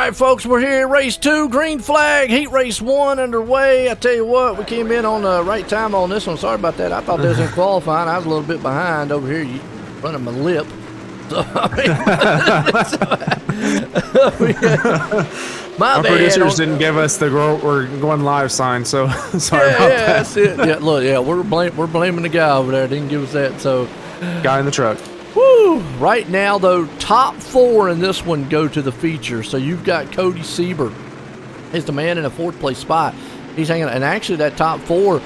right, folks, we're here at race 2, green flag, heat race 1 underway. I tell you what, we came in on the right time on this one. Sorry about that. I thought this was in qualifying. I was a little bit behind over here. You running my lip. So, my bad. Producers didn't give us the we're going live sign, so sorry about that. That's it. Yeah, look, we're blaming the guy over there. Didn't give us that. So, guy in the truck. Woo! Right now, though, top 4 in this one go to the feature. So you've got Cody Sieber. He's the man in a 4th place spot. He's hanging, and actually that top 4,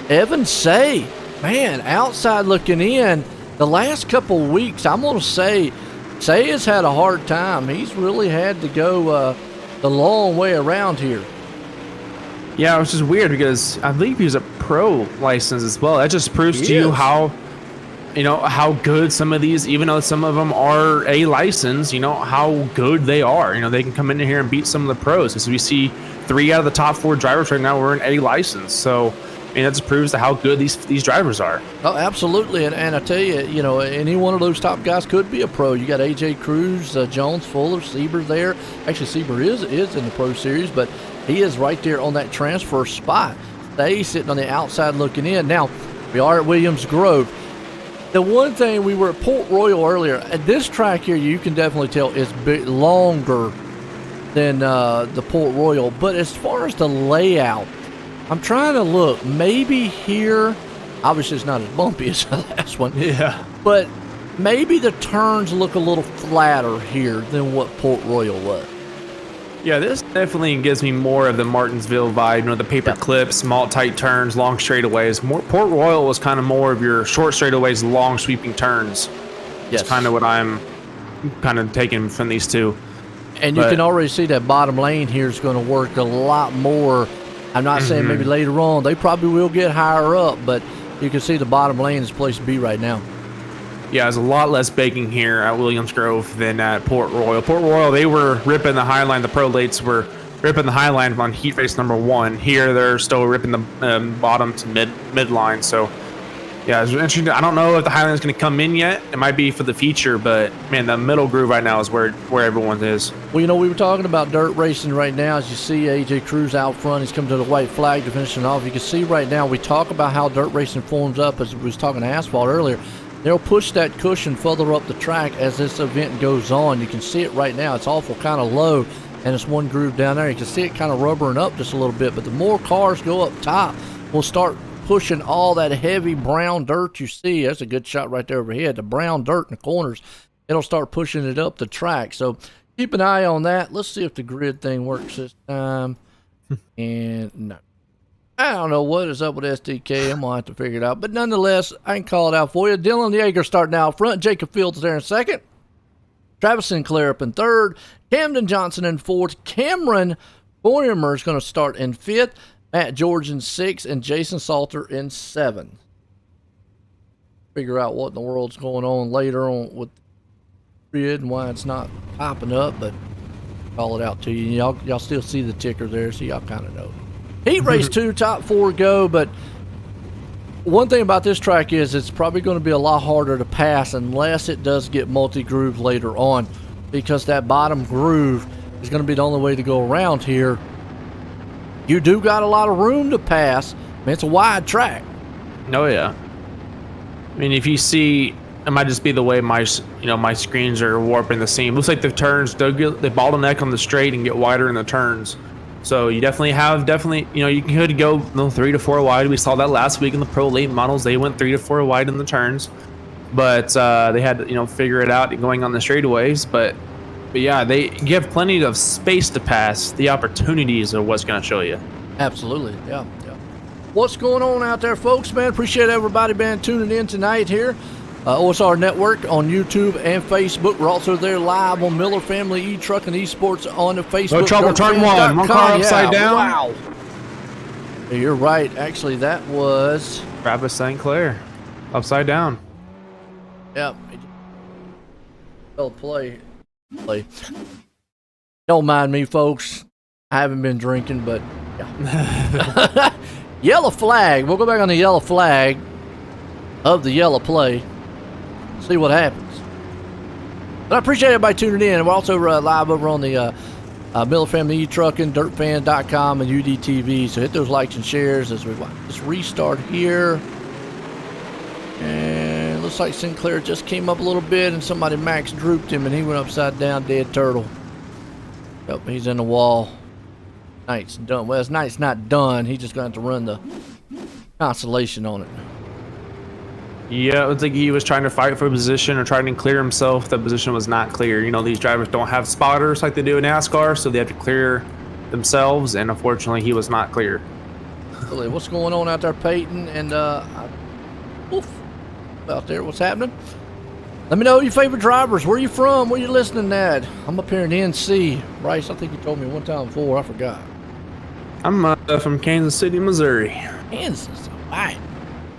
Evan Say, man, outside looking in. The last couple weeks, I'm going to say has had a hard time. He's really had to go the long way around here. Yeah, which is weird because I believe he's a pro license as well. That just proves to you how good some of these, even though some of them are a license, how good they are. They can come in here and beat some of the pros. Because we see 3 out of the top 4 drivers right now were in a license. So, that just proves how good these drivers are. Oh, absolutely. And I tell you, any one of those top guys could be a pro. You got AJ Cruz, Jones, Fuller, Sieber there. Actually, Sieber is in the Pro Series, but he is right there on that transfer spot. They sitting on the outside looking in. Now, we are at Williams Grove. The one thing, we were at Port Royal earlier. At this track here, you can definitely tell it's a bit longer than the Port Royal. But as far as the layout, I'm trying to look. Maybe here, obviously it's not as bumpy as the last one. Yeah. But maybe the turns look a little flatter here than what Port Royal was. Yeah, this definitely gives me more of the Martinsville vibe. The paper clips, small tight turns, long straightaways. Port Royal was kind of more of your short straightaways, long sweeping turns. Yes. It's kind of what I'm kind of taking from these two. And you can already see that bottom lane here is going to work a lot more. I'm not saying maybe later on. They probably will get higher up, but you can see the bottom lane is the place to be right now. Yeah, there's a lot less baking here at Williams Grove than at Port Royal. Port Royal, they were ripping the high line. The pro lates were ripping the high line on heat race number 1. Here, they're still ripping the bottom to mid line. So, yeah, it's interesting. I don't know if the high line is going to come in yet. It might be for the feature, but man, the middle groove right now is where everyone is. Well, we were talking about dirt racing right now. As you see, AJ Cruz out front. He's coming to the white flag to finish it off. You can see right now, we talk about how dirt racing forms up, as we was talking asphalt earlier. They'll push that cushion further up the track as this event goes on. You can see it right now. It's awful kind of low, and it's one groove down there. You can see it kind of rubbering up just a little bit, but the more cars go up top, we'll start pushing all that heavy brown dirt you see. That's a good shot right there overhead. The brown dirt in the corners, it'll start pushing it up the track. So keep an eye on that. Let's see if the grid thing works this time. And no. I don't know what is up with SDK. I'm going to have to figure it out. But nonetheless, I can call it out for you. Dylan Yeager starting out front. Jacob Fields there in second. Travis Sinclair up in third. Camden Johnson in fourth. Cameron Boymer is going to start in fifth. Matt George in 6th, and Jason Salter in 7th. Figure out what in the world's going on later on with the grid and why it's not popping up, but call it out to you. Y'all still see the ticker there, so y'all kind of know. Heat race 2, top 4 go, but one thing about this track is it's probably going to be a lot harder to pass unless it does get multi-groove later on, because that bottom groove is going to be the only way to go around here. You do got a lot of room to pass. I mean, it's a wide track. Oh, yeah. I mean, if you see, it might just be the way my screens are warping the seam. Looks like the turns, they bottleneck on the straight and get wider in the turns. So you definitely you could go 3 to 4 wide. We saw that last week in the pro late models. They went 3 to 4 wide in the turns, but they had to figure it out going on the straightaways. But yeah, they give plenty of space to pass. The opportunities are what's going to show you. Absolutely, yeah. What's going on out there, folks, man? Appreciate everybody, man, tuning in tonight here. OSR Network on YouTube and Facebook. We're also there live on Miller Family E-Truck and eSports on the Facebook. No trouble, turn 1. One car upside down. Wow. You're right. Actually, that was Travis Sinclair. Upside down. Yep. Well, play. Don't mind me, folks. I haven't been drinking, but yeah. Yellow flag. We'll go back on the yellow flag of the yellow play. See what happens. But I appreciate everybody tuning in. We're also live over on the Miller Family E-Trucking, DirtFan.com, and UDTV. So hit those likes and shares as we watch this restart here. And looks like Sinclair just came up a little bit, and somebody max drooped him, and he went upside down, dead turtle. Yep, he's in the wall. Knight's done. Well, his Knight's not done. He's just going to have to run the consolation on it. Yeah, it looks like he was trying to fight for a position or trying to clear himself. The position was not clear. You know, these drivers don't have spotters like they do in NASCAR, so they have to clear themselves, and unfortunately, he was not clear. What's going on out there, Peyton? And, oof, out there, what's happening? Let me know your favorite drivers. Where you from? Where you listening at? I'm up here in NC. Bryce, I think you told me one time before. I forgot. I'm from Kansas City, Missouri. Kansas, all right.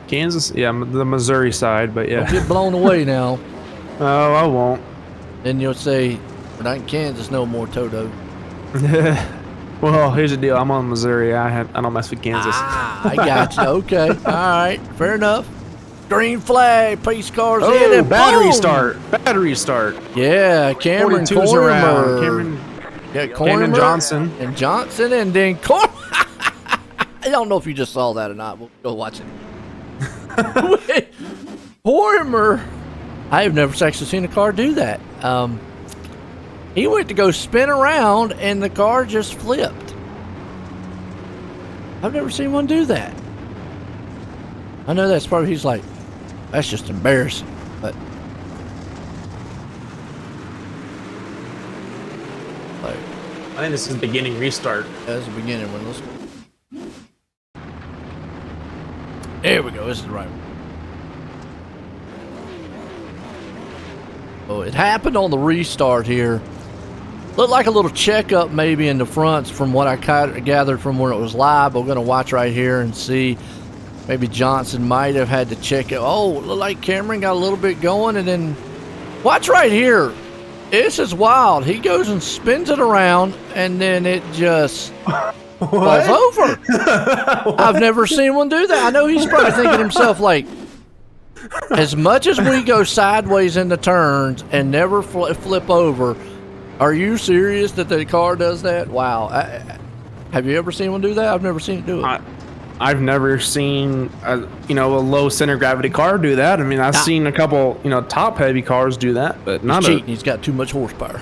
Kansas, yeah, the Missouri side, but yeah. Don't get blown away now. Oh, I won't. Then you'll say, we're not in Kansas no more, Toto. Well, here's the deal. I'm on Missouri. I don't mess with Kansas. I got you. Okay. All right. Fair enough. Green flag. Pace cars in Oh, and battery boom! start. Battery start. Yeah, Cameron 42's around. Cameron, Cameron Johnson. And Johnson, and then I don't know if you just saw that or not. We'll go watch it. Hormer. I have never actually seen a car do that. He went to go spin around and the car just flipped. I've never seen one do that. I know that's probably, he's like, that's just embarrassing, but like, I think this is beginning restart. that's the beginning one. Let's go. There we go. This is the right one. Oh, it happened on the restart here. Looked like a little checkup maybe in the fronts from what I gathered from when it was live. But we're going to watch right here and see. Maybe Johnson might have had to check it. Oh, looked like Cameron got a little bit going. And then watch right here. This is wild. He goes and spins it around, and then it just falls over. I've never seen one do that. I know he's probably thinking to himself, like, as much as we go sideways in the turns and never flip over, are you serious that the car does that? Wow. Have you ever seen one do that? I've never seen it do it. I've never seen a low center gravity car do that. I mean, I've seen a couple, top heavy cars do that, but not cheating. He's got too much horsepower.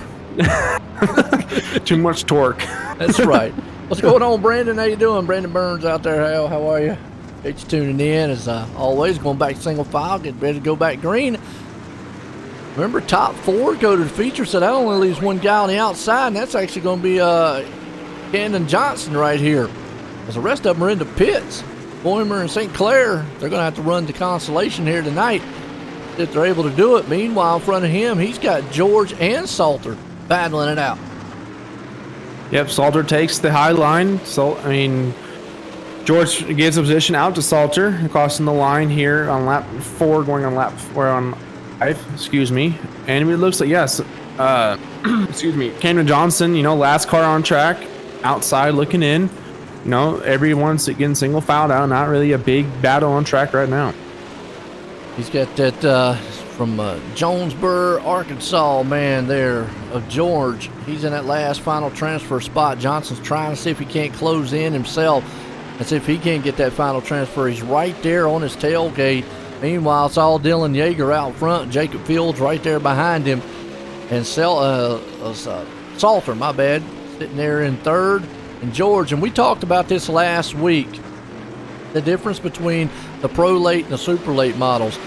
Too much torque. That's right. What's going on, Brandon? How you doing? Brandon Burns out there. How are you? Thanks for tuning in. As always, going back single file, get ready to go back green. Remember, top 4 go to the feature, so that only leaves one guy on the outside, and that's actually going to be Camden Johnson right here. As the rest of them are in the pits. Boymer and St. Clair, they're going to have to run the consolation here tonight if they're able to do it. Meanwhile, in front of him, he's got George and Salter battling it out. Yep, Salter takes the high line. George gives a position out to Salter, crossing the line here on lap 4, going on lap 4 on 5, excuse me. And it looks like, yes, excuse me, Cameron Johnson, last car on track, outside looking in. Everyone's getting single filed out. Not really a big battle on track right now. He's got that from Jonesboro, Arkansas, man, there of George. He's in that last final transfer spot. Johnson's trying to see if he can't close in himself and see if he can't get that final transfer. He's right there on his tailgate. Meanwhile, it's all Dylan Yeager out front. Jacob Fields right there behind him. And Salter, my bad, sitting there in third. And George, and we talked about this last week, the difference between the Pro Late and the Super Late models.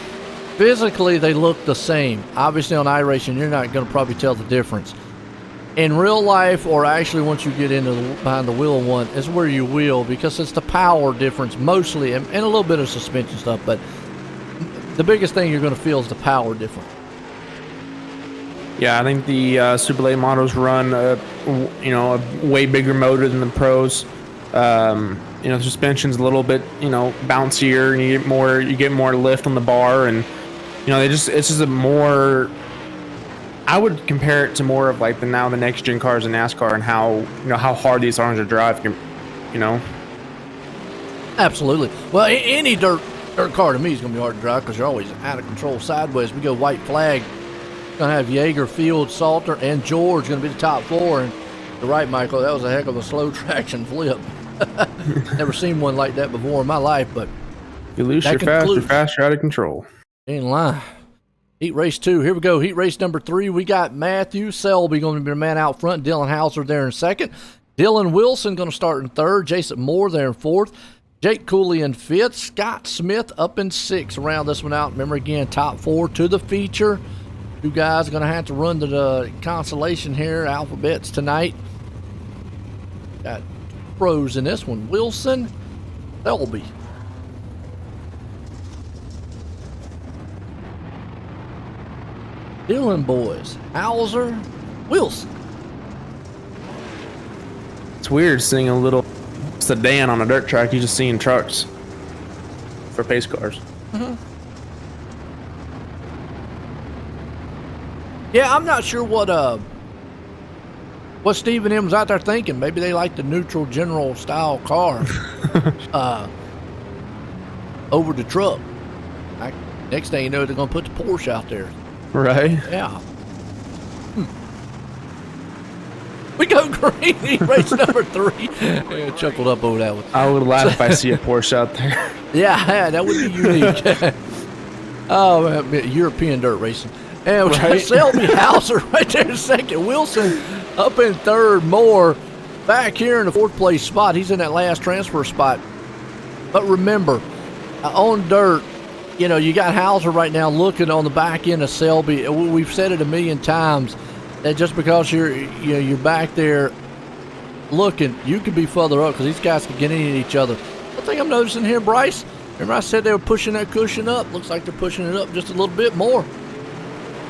Physically, they look the same. Obviously, on iRacing, you're not going to probably tell the difference. In real life, or actually once you get into behind the wheel one, is where you will, because it's the power difference mostly, and a little bit of suspension stuff, but the biggest thing you're going to feel is the power difference. Yeah, I think the Super Late models run a way bigger motor than the pros. Suspension's a little bit bouncier, and you get more lift on the bar, and it's just a more. I would compare it to more of like the next gen cars in NASCAR and how hard these cars are to drive. Absolutely. Well, any dirt car to me is going to be hard to drive because you're always out of control sideways. We go white flag. Going to have Yeager, Fields, Salter, and George going to be the top 4. And You're right, Michael. That was a heck of a slow traction flip. Never seen one like that before in my life, but If you lose your fast, you're fast, you're out of control. Ain't lying. Heat race 2. Here we go. Heat race number 3. We got Matthew Selby going to be the man out front. Dylan Hauser there in second. Dylan Wilson going to start in third. Jason Moore there in fourth. Jake Cooley in fifth. Scott Smith up in sixth. Round this one out. Remember again, top 4 to the feature. You guys are going to have to run to the consolation here. Alphabets tonight. Got pros in this one. Wilson, Selby. Dylan boys. Hauser, Wilson. It's weird seeing a little sedan on a dirt track. You're just seeing trucks for pace cars. Yeah, I'm not sure what Stephen M was out there thinking. Maybe they like the neutral general style car over the truck. Next thing you know, they're gonna put the Porsche out there. Right. Yeah. We go green. Race number 3. Yeah, chuckled up over that one. I would laugh if I see a Porsche out there. Yeah, that would be unique. Oh, man, European dirt racing. And right. Selby Hauser right there in second. Wilson up in third. Moore back here in the fourth place spot. He's in that last transfer spot. But remember, on dirt, you know, you got Hauser right now looking on the back end of Selby. We've said it a million times that just because you're back there looking, you could be further up because these guys can get in at each other. One thing I'm noticing here, Bryce, remember I said they were pushing that cushion up. Looks like they're pushing it up just a little bit more.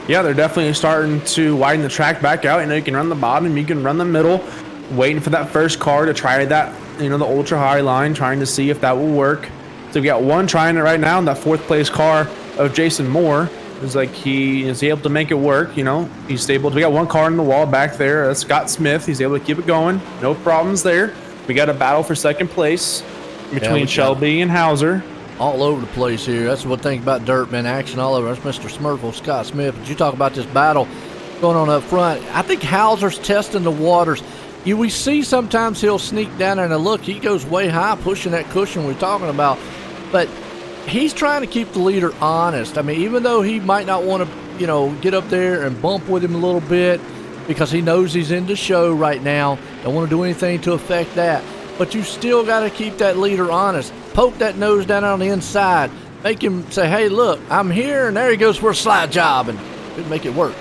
Yeah, they're definitely starting to widen the track back out. You know, you can run the bottom, you can run the middle, waiting for that first car to try that, you know, the ultra high line, trying to see if that will work. So we got one trying it right now in that fourth place car of Jason Moore. It's like he is able to make it work, you know. He's able to, we got one car in the wall back there. That's Scott Smith. He's able to keep it going. No problems there. We got a battle for second place between Shelby and Hauser. All over the place here. That's one thing about dirt, man. Action all over. That's Mr. Smurfle, Scott Smith. But you talk about this battle going on up front. I think Hauser's testing the waters. We see sometimes he'll sneak down there and look, he goes way high, pushing that cushion we're talking about. But he's trying to keep the leader honest. I mean, even though he might not want to, you know, get up there and bump with him a little bit because he knows he's in the show right now. Don't want to do anything to affect that. But you still got to keep that leader honest. Poke that nose down on the inside. Make him say, hey, look, I'm here. And there he goes for a slide job. And make it work.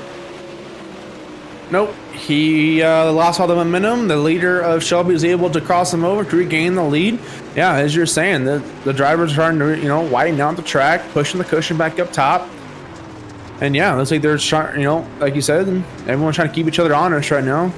Nope. He lost all the momentum. The leader of Shelby was able to cross him over to regain the lead. Yeah, as you're saying, the drivers are trying to, you know, widen out the track, pushing the cushion back up top. And yeah, looks like they're trying, you know, like you said, everyone's trying to keep each other honest right now.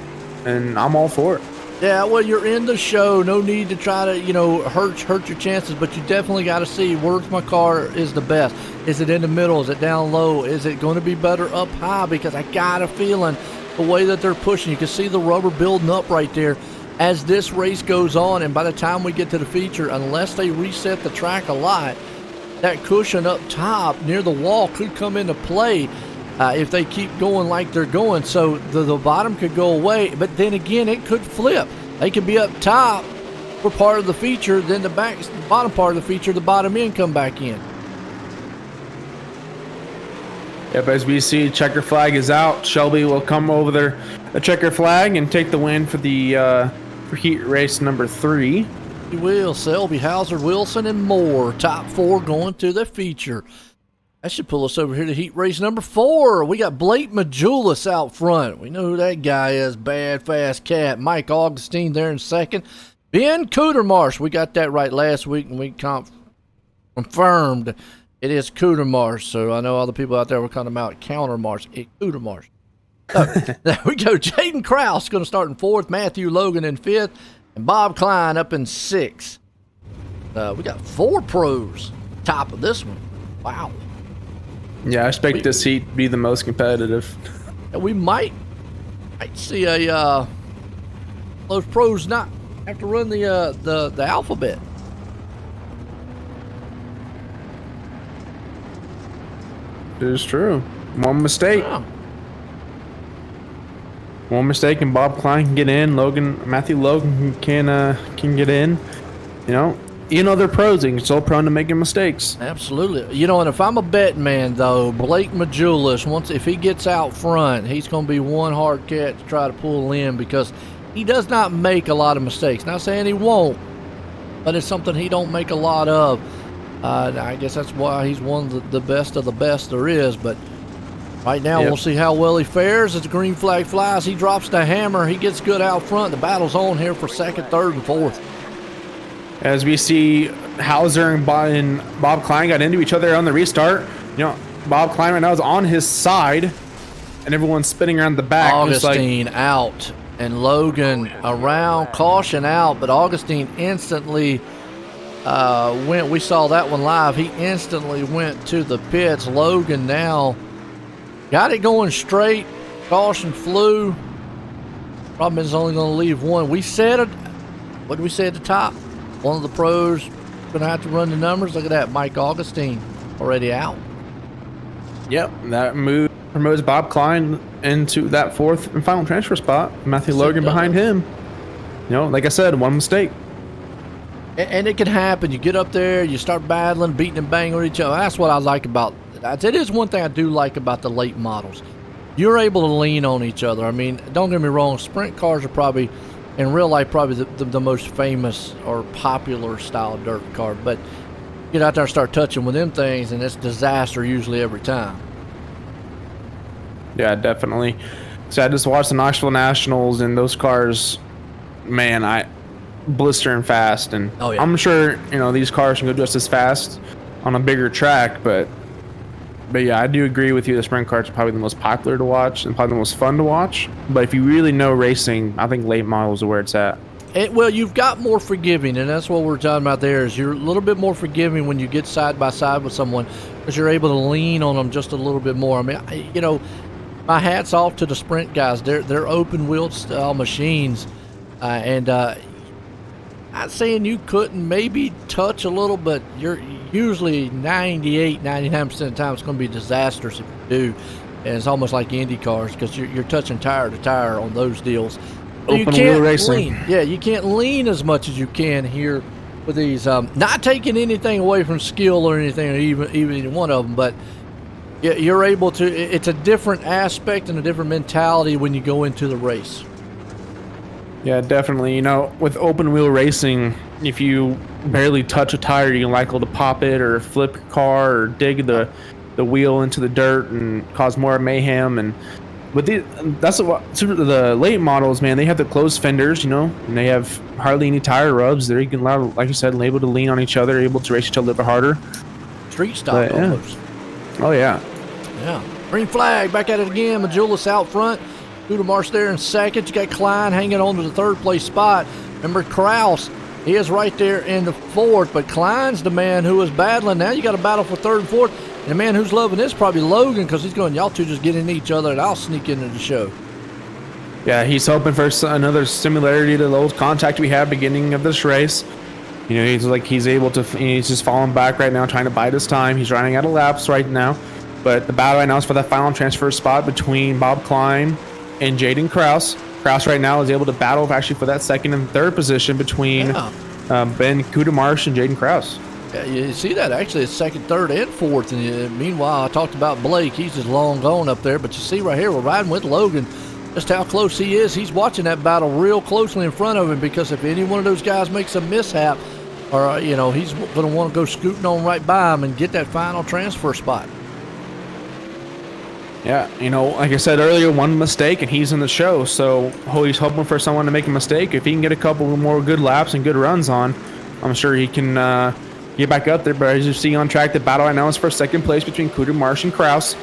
And I'm all for it. Yeah, well, you're in the show. No need to try to, you know, hurt your chances, but you definitely got to see where's my car is the best. Is it in the middle? Is it down low? Is it going to be better up high? Because I got a feeling the way that they're pushing, you can see the rubber building up right there as this race goes on. And by the time we get to the feature, unless they reset the track a lot, that cushion up top near the wall could come into play. If they keep going like they're going. So the bottom could go away, but then again, it could flip. They could be up top for part of the feature, then the bottom part of the feature, the bottom end come back in. Yep, as we see, checker flag is out. Shelby will come over there, a checker flag, and take the win for the for heat race number 3. He will. Selby, Hauser, Wilson, and Moore. Top 4 going to the feature. That should pull us over here to heat race number 4. We got Blake Majulis out front. We know who that guy is. Bad, fast cat. Mike Augustine there in second. Ben Cootermarsh. We got that right last week, and we confirmed it is Cootermarsh. So I know all the people out there were calling him out Countermarsh. It's Cootermarsh. So, there we go. Jaden Krause going to start in 4th. Matthew Logan in 5th. And Bob Klein up in 6th. We got 4 pros top of this one. Wow. Yeah, I expect this heat to be the most competitive. We might see those pros not have to run the alphabet. It is true. One mistake. Yeah. One mistake and Bob Klein can get in. Matthew Logan can get in. Even though they're pros, they're still prone to making mistakes. Absolutely. And if I'm a betting man, though, Blake Majulis, if he gets out front, he's going to be one hard cat to try to pull in because he does not make a lot of mistakes. Not saying he won't, but it's something he don't make a lot of. I guess that's why he's one of the best of the best there is. But right now, We'll see how well he fares as the green flag flies. He drops the hammer. He gets good out front. The battle's on here for second, third, and fourth. As we see Hauser and Bob Klein got into each other on the restart. Bob Klein right now is on his side, and everyone's spinning around the back. Augustine out, and Logan around, caution out, but Augustine instantly went. We saw that one live. He instantly went to the pits. Logan now got it going straight. Caution flew. Problem is only going to leave one. We said it. What did we say at the top? One of the pros going to have to run the numbers. Look at that. Mike Augustine already out. Yep, that move promotes Bob Klein into that fourth and final transfer spot. Matthew Logan behind him. Like I said, one mistake. And it can happen. You get up there, you start battling, beating and banging with each other. That's what I like about it. It is one thing I do like about the late models. You're able to lean on each other. I mean, don't get me wrong, sprint cars are probably, in real life, probably the most famous or popular style dirt car. But get out there and start touching with them things, and it's disaster usually every time. Yeah, definitely. So I just watched the Knoxville Nationals, and those cars, man, blistering fast. And oh, yeah. I'm sure these cars can go just as fast on a bigger track, but yeah, I do agree with you. The sprint cars are probably the most popular to watch and probably the most fun to watch. But if you really know racing, I think late models are where it's at. Well, you've got more forgiving, and that's what we're talking about there, is you're a little bit more forgiving when you get side by side with someone because you're able to lean on them just a little bit more. I mean, my hat's off to the sprint guys. They're open-wheeled style machines, and not saying you couldn't maybe touch a little, but you're usually 99% of the time it's going to be disastrous if you do. And it's almost like Indy cars because you're touching tire to tire on those deals. Open wheel racing. Lean. Yeah, you can't lean as much as you can here with these. Not taking anything away from skill or anything, or even one of them, but you're able to. It's a different aspect and a different mentality when you go into the race. Yeah, definitely. With open wheel racing, if you barely touch a tire, you can likely to pop it or flip your car or dig the wheel into the dirt and cause more mayhem. And with the late models, man, they have the closed fenders, and they have hardly any tire rubs. They're like you said, able to lean on each other, able to race each other a little bit harder. Street style almost. Oh yeah. Yeah. Green flag, back at it again. Majulis out front. Kudemarsh there in second. You got Klein hanging on to the third place spot. Remember Kraus, he is right there in the fourth, but Klein's the man who is battling. Now you got a battle for third and fourth. And the man who's loving this probably Logan because he's going, y'all two just get into each other and I'll sneak into the show. Yeah, he's hoping for another similarity to the old contact we had beginning of this race. He's able to, he's just falling back right now, trying to bide his time. He's running out of laps right now. But the battle right now is for that final transfer spot between Bob Klein and Jaden Kraus. Kraus right now is able to battle actually for that second and third position between Ben Kudemarsh and Jaden Kraus. Yeah, you see that actually it's second, third, and fourth. And meanwhile, I talked about Blake. He's just long gone up there. But you see right here, we're riding with Logan. Just how close he is. He's watching that battle real closely in front of him because if any one of those guys makes a mishap, or he's going to want to go scooting on right by him and get that final transfer spot. Yeah, like I said earlier, one mistake and he's in the show. So he's hoping for someone to make a mistake. If he can get a couple more good laps and good runs on, I'm sure he can get back up there. But as you see on track, the battle right now is for second place between Kudemarsh and Kraus.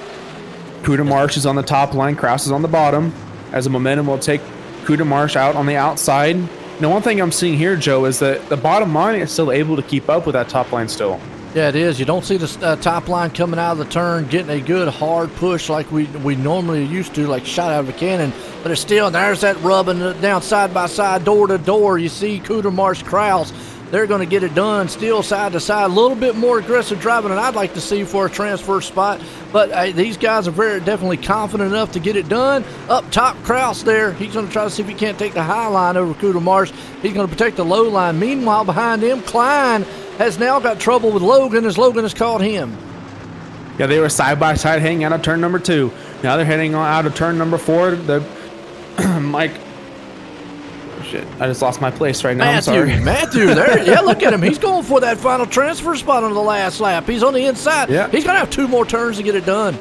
Kudemarsh is on the top line, Kraus is on the bottom. As the momentum will take Kudemarsh out on the outside. One thing I'm seeing here, Joe, is that the bottom line is still able to keep up with that top line still. Yeah, it is. You don't see the top line coming out of the turn, getting a good hard push like we normally used to, like shot out of a cannon. But it's still, there's that rubbing down side by side, door to door. You see Kudemarsh, Kraus. they're going to get it done still side to side. A little bit more aggressive driving than I'd like to see for a transfer spot. But these guys are very definitely confident enough to get it done. Up top, Kraus there. He's going to try to see if he can't take the high line over Kuda Marsh. He's going to protect the low line. Meanwhile, behind him, Klein has now got trouble with Logan as Logan has caught him. Yeah, they were side by side heading out of turn number 2. Now they're heading out of turn number 4. The Mike. Shit, I just lost my place right now. I'm sorry. Matthew, there. Yeah, look at him. He's going for that final transfer spot on the last lap. He's on the inside. Yeah. He's going to have 2 more turns to get it done.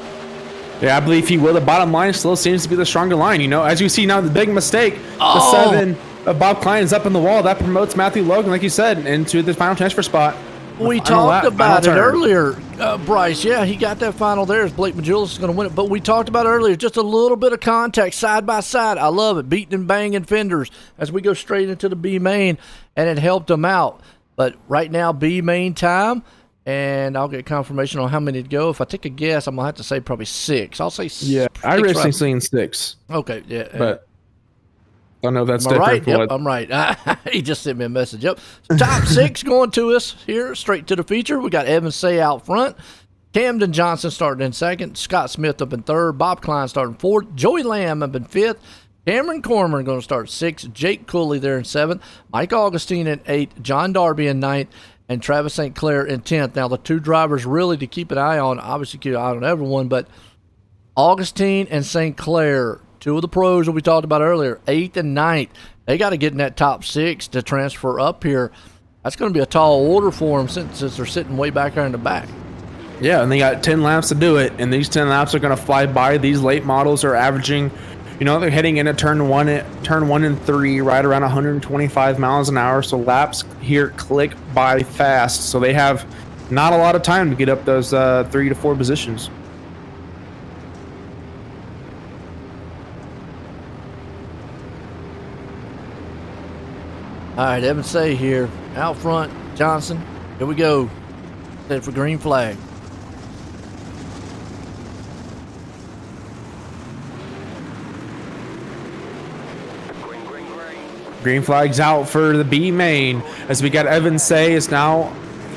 Yeah, I believe he will. The bottom line still seems to be the stronger line. You know, as you see now, the big mistake, the 7 of Bob Klein is up in the wall. That promotes Matthew Logan, like you said, into the final transfer spot. We talked about it earlier, Bryce. Yeah, he got that final there as Blake Majulis is going to win it. But we talked about it earlier, just a little bit of contact side by side. I love it. Beating and banging fenders as we go straight into the B main, and it helped them out. But right now, B main time, and I'll get confirmation on how many to go. If I take a guess, I'm going to have to say probably 6. I'll say 6. Yeah, iRacing saying 6. Okay, yeah. But I don't know if that's different. Right? Yep, I'm right. He just sent me a message. Yep. Top 6 going to us here, straight to the feature. We got Evan Say out front. Camden Johnson starting in 2nd. Scott Smith up in 3rd. Bob Klein starting 4th. Joey Lamb up in 5th. Cameron Corman going to start 6th. Jake Cooley there in 7th. Mike Augustine in 8th. John Darby in 9th. And Travis St. Clair in 10th. Now, the 2 drivers really to keep an eye on, obviously keep an eye on everyone, but Augustine and St. Clair, 2 of the pros that we talked about earlier, 8th and 9th. They got to get in that top 6 to transfer up here. That's going to be a tall order for them since they're sitting way back there in the back. Yeah, and they got 10 laps to do it, and these 10 laps are going to fly by. These late models are averaging, you know, they're heading into turn 1 and 3 right around 125 miles an hour, so laps here click by fast. So they have not a lot of time to get up those 3 to 4 positions. All right, Evan Say here. Out front, Johnson. Here we go. Set for green flag. Green flag's out for the B main as we got Evan Say is now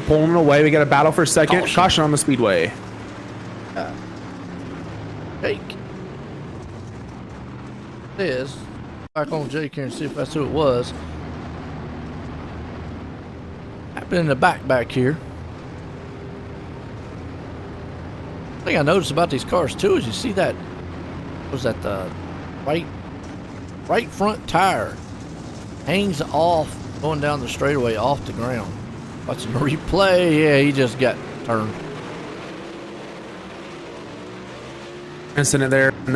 pulling away. We got a battle for 2nd. Caution on the speedway. Jake. This. Back on Jake here and see if that's who it was. Happening in the back here. The thing I noticed about these cars too is you see that, was that the right front tire hangs off going down the straightaway off the ground. Watching the replay, yeah, he just got turned. Incident there in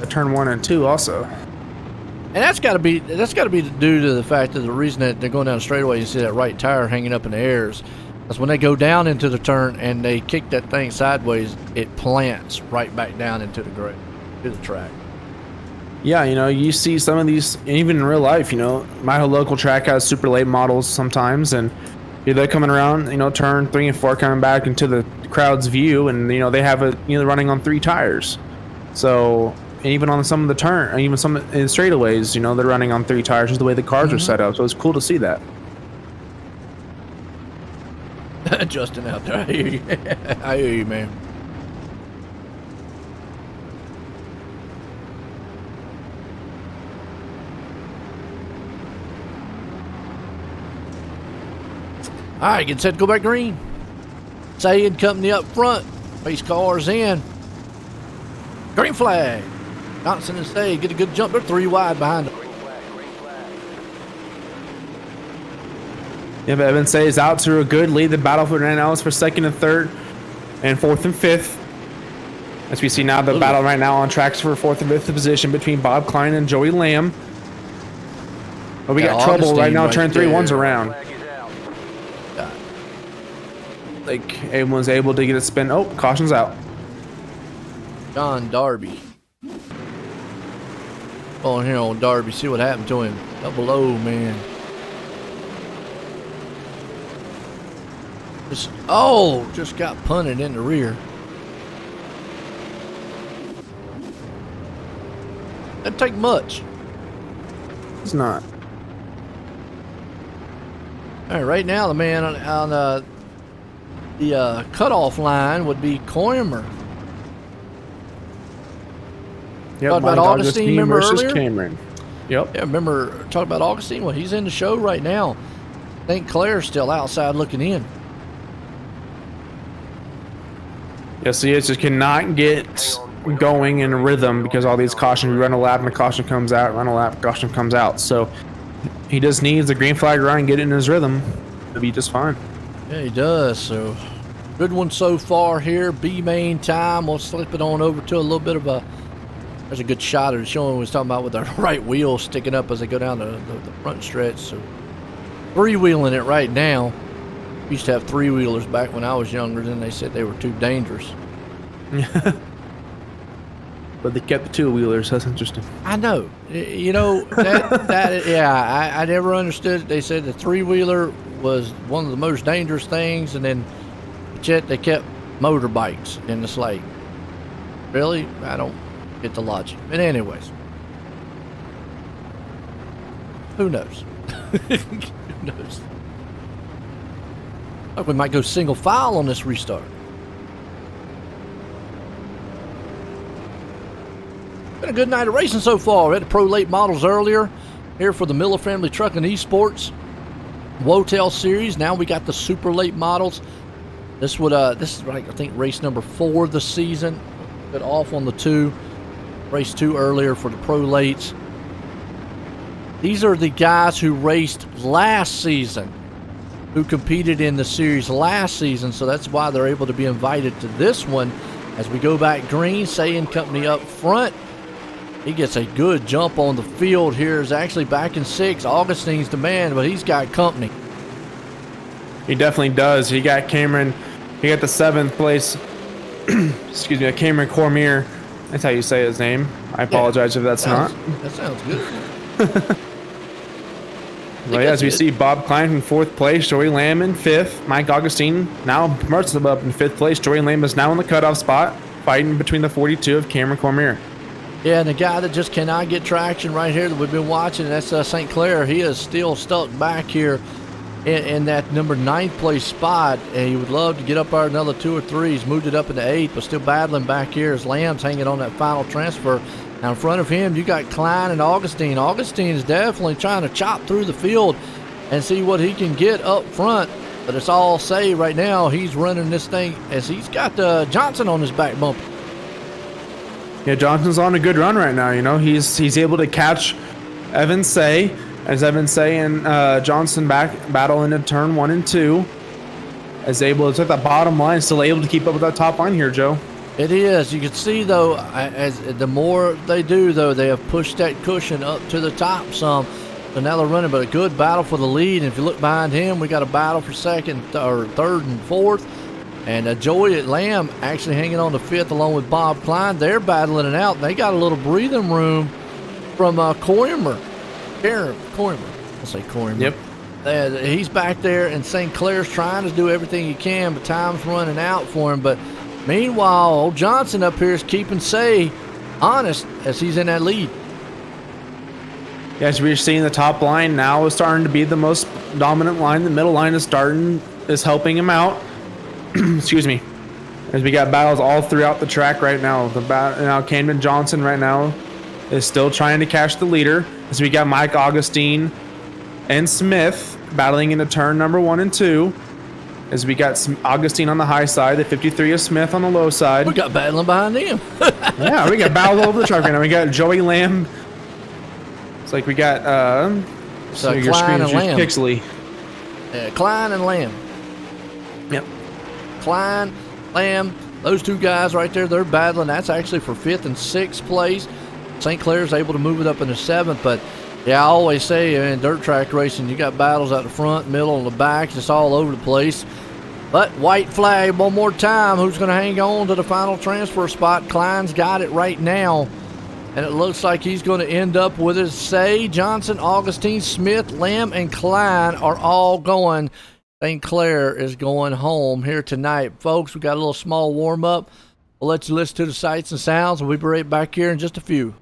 turn 1 and 2 also. And that's got to be due to the fact that the reason that they're going down the straightaway, you see that right tire hanging up in the airs. That's when they go down into the turn and they kick that thing sideways, it plants right back down into the track. Yeah, you know, you see some of these, even in real life, you know, my local track has super late models sometimes, and they're coming around, you know, turn 3 and 4 coming back into the crowd's view, and, you know, they have running on 3 tires. So, even on some of the turn, even some in straightaways, you know, they're running on 3 tires, just the way the cars are set up. So it's cool to see that. Justin out there, I hear you. I hear you, man. All right, get set to go back green. Say and company up front. Pace cars in. Green flag. Johnson and Say get a good jump. They're 3 wide behind them. Yeah, but Evan Say is out to a good lead. The battle for right now is for 2nd and 3rd and 4th and 5th. As we see now, the battle right now on tracks for 4th and 5th position between Bob Klein and Joey Lamb. But we got trouble right now. Turn 3 one's around. Like everyone's able to get a spin. Oh, caution's out. John Darby. On here on Darby, see what happened to him. Up below, man. Just got punted in the rear. Doesn't take much. It's not. All right, right now the man on the cutoff line would be Coimer. Yep, Talked about Mike Augustine, remember versus earlier? Cameron. Yep. Yeah, remember talking about Augustine? Well, he's in the show right now. St. Clair's still outside looking in. Yes, he is. Just cannot get going in rhythm because all these cautions. We run a lap and the caution comes out. Run a lap, caution comes out. So he just needs the green flag run and get it in his rhythm. He'll be just fine. Yeah, he does. So good one so far here. B main time. We'll slip it on over to a little bit of a. There's a good shot of it showing we was talking about with our right wheel sticking up as they go down the front stretch. So three-wheeling it right now. We used to have three-wheelers back when I was younger. Then they said they were too dangerous. But they kept the two-wheelers. That's interesting. I know. You know, yeah, I never understood it. They said the three-wheeler was one of the most dangerous things, and then yet they kept motorbikes in the slate. Really? I don't get the logic. But anyways, who knows? Who knows? Look, we might go single file on this restart. Been a good night of racing so far. We had the Pro Late models earlier here for the Miller Family Truck and eSports Wotel Series. Now we got the Super Late models. This is like I think race number 4 of the season. Got off on the 2. Race 2 earlier for the Pro Lates. These are the guys who raced last season, who competed in the series last season, so that's why they're able to be invited to this one. As we go back green, Say and Company up front. He gets a good jump on the field here. Is actually back in 6. Augustine's the man, but he's got company. He definitely does. He got Cameron. He got the 7th place. Excuse me, Cameron Cormier. That's how you say his name. I apologize if that's not. That sounds good. Well, yeah, as we see Bob Klein in 4th place, Joey Lamb in 5th. Mike Augustine now promotes him up in 5th place. Joey Lamb is now in the cutoff spot, fighting between the 42 of Cameron Cormier. Yeah, and the guy that just cannot get traction right here that we've been watching, that's St. Clair. He is still stuck back here in that number 9th place spot, and he would love to get up there another 2 or 3. He's moved it up into 8th, but still battling back here as Lamb's hanging on that final transfer. Now in front of him, you got Klein and Augustine. Augustine is definitely trying to chop through the field and see what he can get up front, but it's all Say right now. He's running this thing as he's got Johnson on his back bumper. Yeah, Johnson's on a good run right now. You know, he's able to catch Evan Say as Evan Say and Johnson battle into turn 1 and 2. Is able to take that bottom line, still able to keep up with that top line here, Joe. It is. You can see though, as the more they do though, they have pushed that cushion up to the top some. So now they're running, but a good battle for the lead. And if you look behind him, we got a battle for 2nd or 3rd and 4th. And Joey at Lamb actually hanging on to 5th along with Bob Klein. They're battling it out. They got a little breathing room from Coimer. Coimer. I'll say Coimer. Yep. He's back there, and St. Clair's trying to do everything he can, but time's running out for him. But meanwhile, old Johnson up here is keeping Say honest as he's in that lead. Yeah, as we're seeing the top line now is starting to be the most dominant line. The middle line is helping him out. Excuse me. As we got battles all throughout the track right now. Now Camden Johnson right now is still trying to catch the leader. As we got Mike Augustine and Smith battling into turn number 1 and 2. As we got Augustine on the high side, the 53 of Smith on the low side. We got battling behind him. Yeah, we got battles all over the track right now. We got Joey Lamb. It's like we got so your Klein and Lamb. Pixely. Klein and Lamb. Yep. Klein, Lamb, those 2 guys right there, they're battling. That's actually for 5th and 6th place. St. Clair's able to move it up into 7th, but yeah, I always say in dirt track racing, you got battles out the front, middle, and the back. It's all over the place. But white flag one more time. Who's going to hang on to the final transfer spot? Klein's got it right now. And it looks like he's going to end up with his Say, Johnson, Augustine, Smith, Lamb, and Klein are all going. St. Clair is going home here tonight. Folks, we got a little small warm-up. We'll let you listen to the sights and sounds, and we'll be right back here in just a few.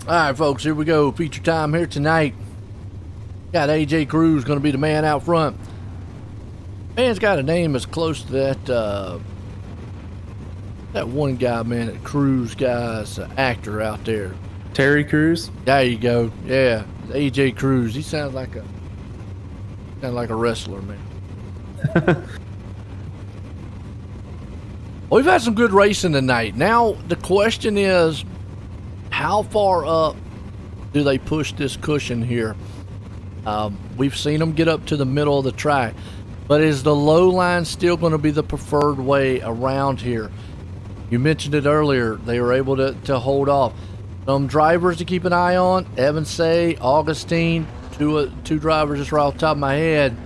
All right, folks, here we go. Feature time here tonight. Got AJ Cruz going to be the man out front. Man's got a name as close to that one guy, man, that Cruz guy's actor out there. Terry Crews. There you go. Yeah, AJ Cruz. He sounds like a wrestler, man. We've had some good racing tonight. Now the question is, how far up do they push this cushion here? We've seen them get up to the middle of the track, but is the low line still going to be the preferred way around here? You mentioned it earlier. They were able to hold off. Some drivers to keep an eye on: Evan Say, Augustine, two drivers just right off the top of my head.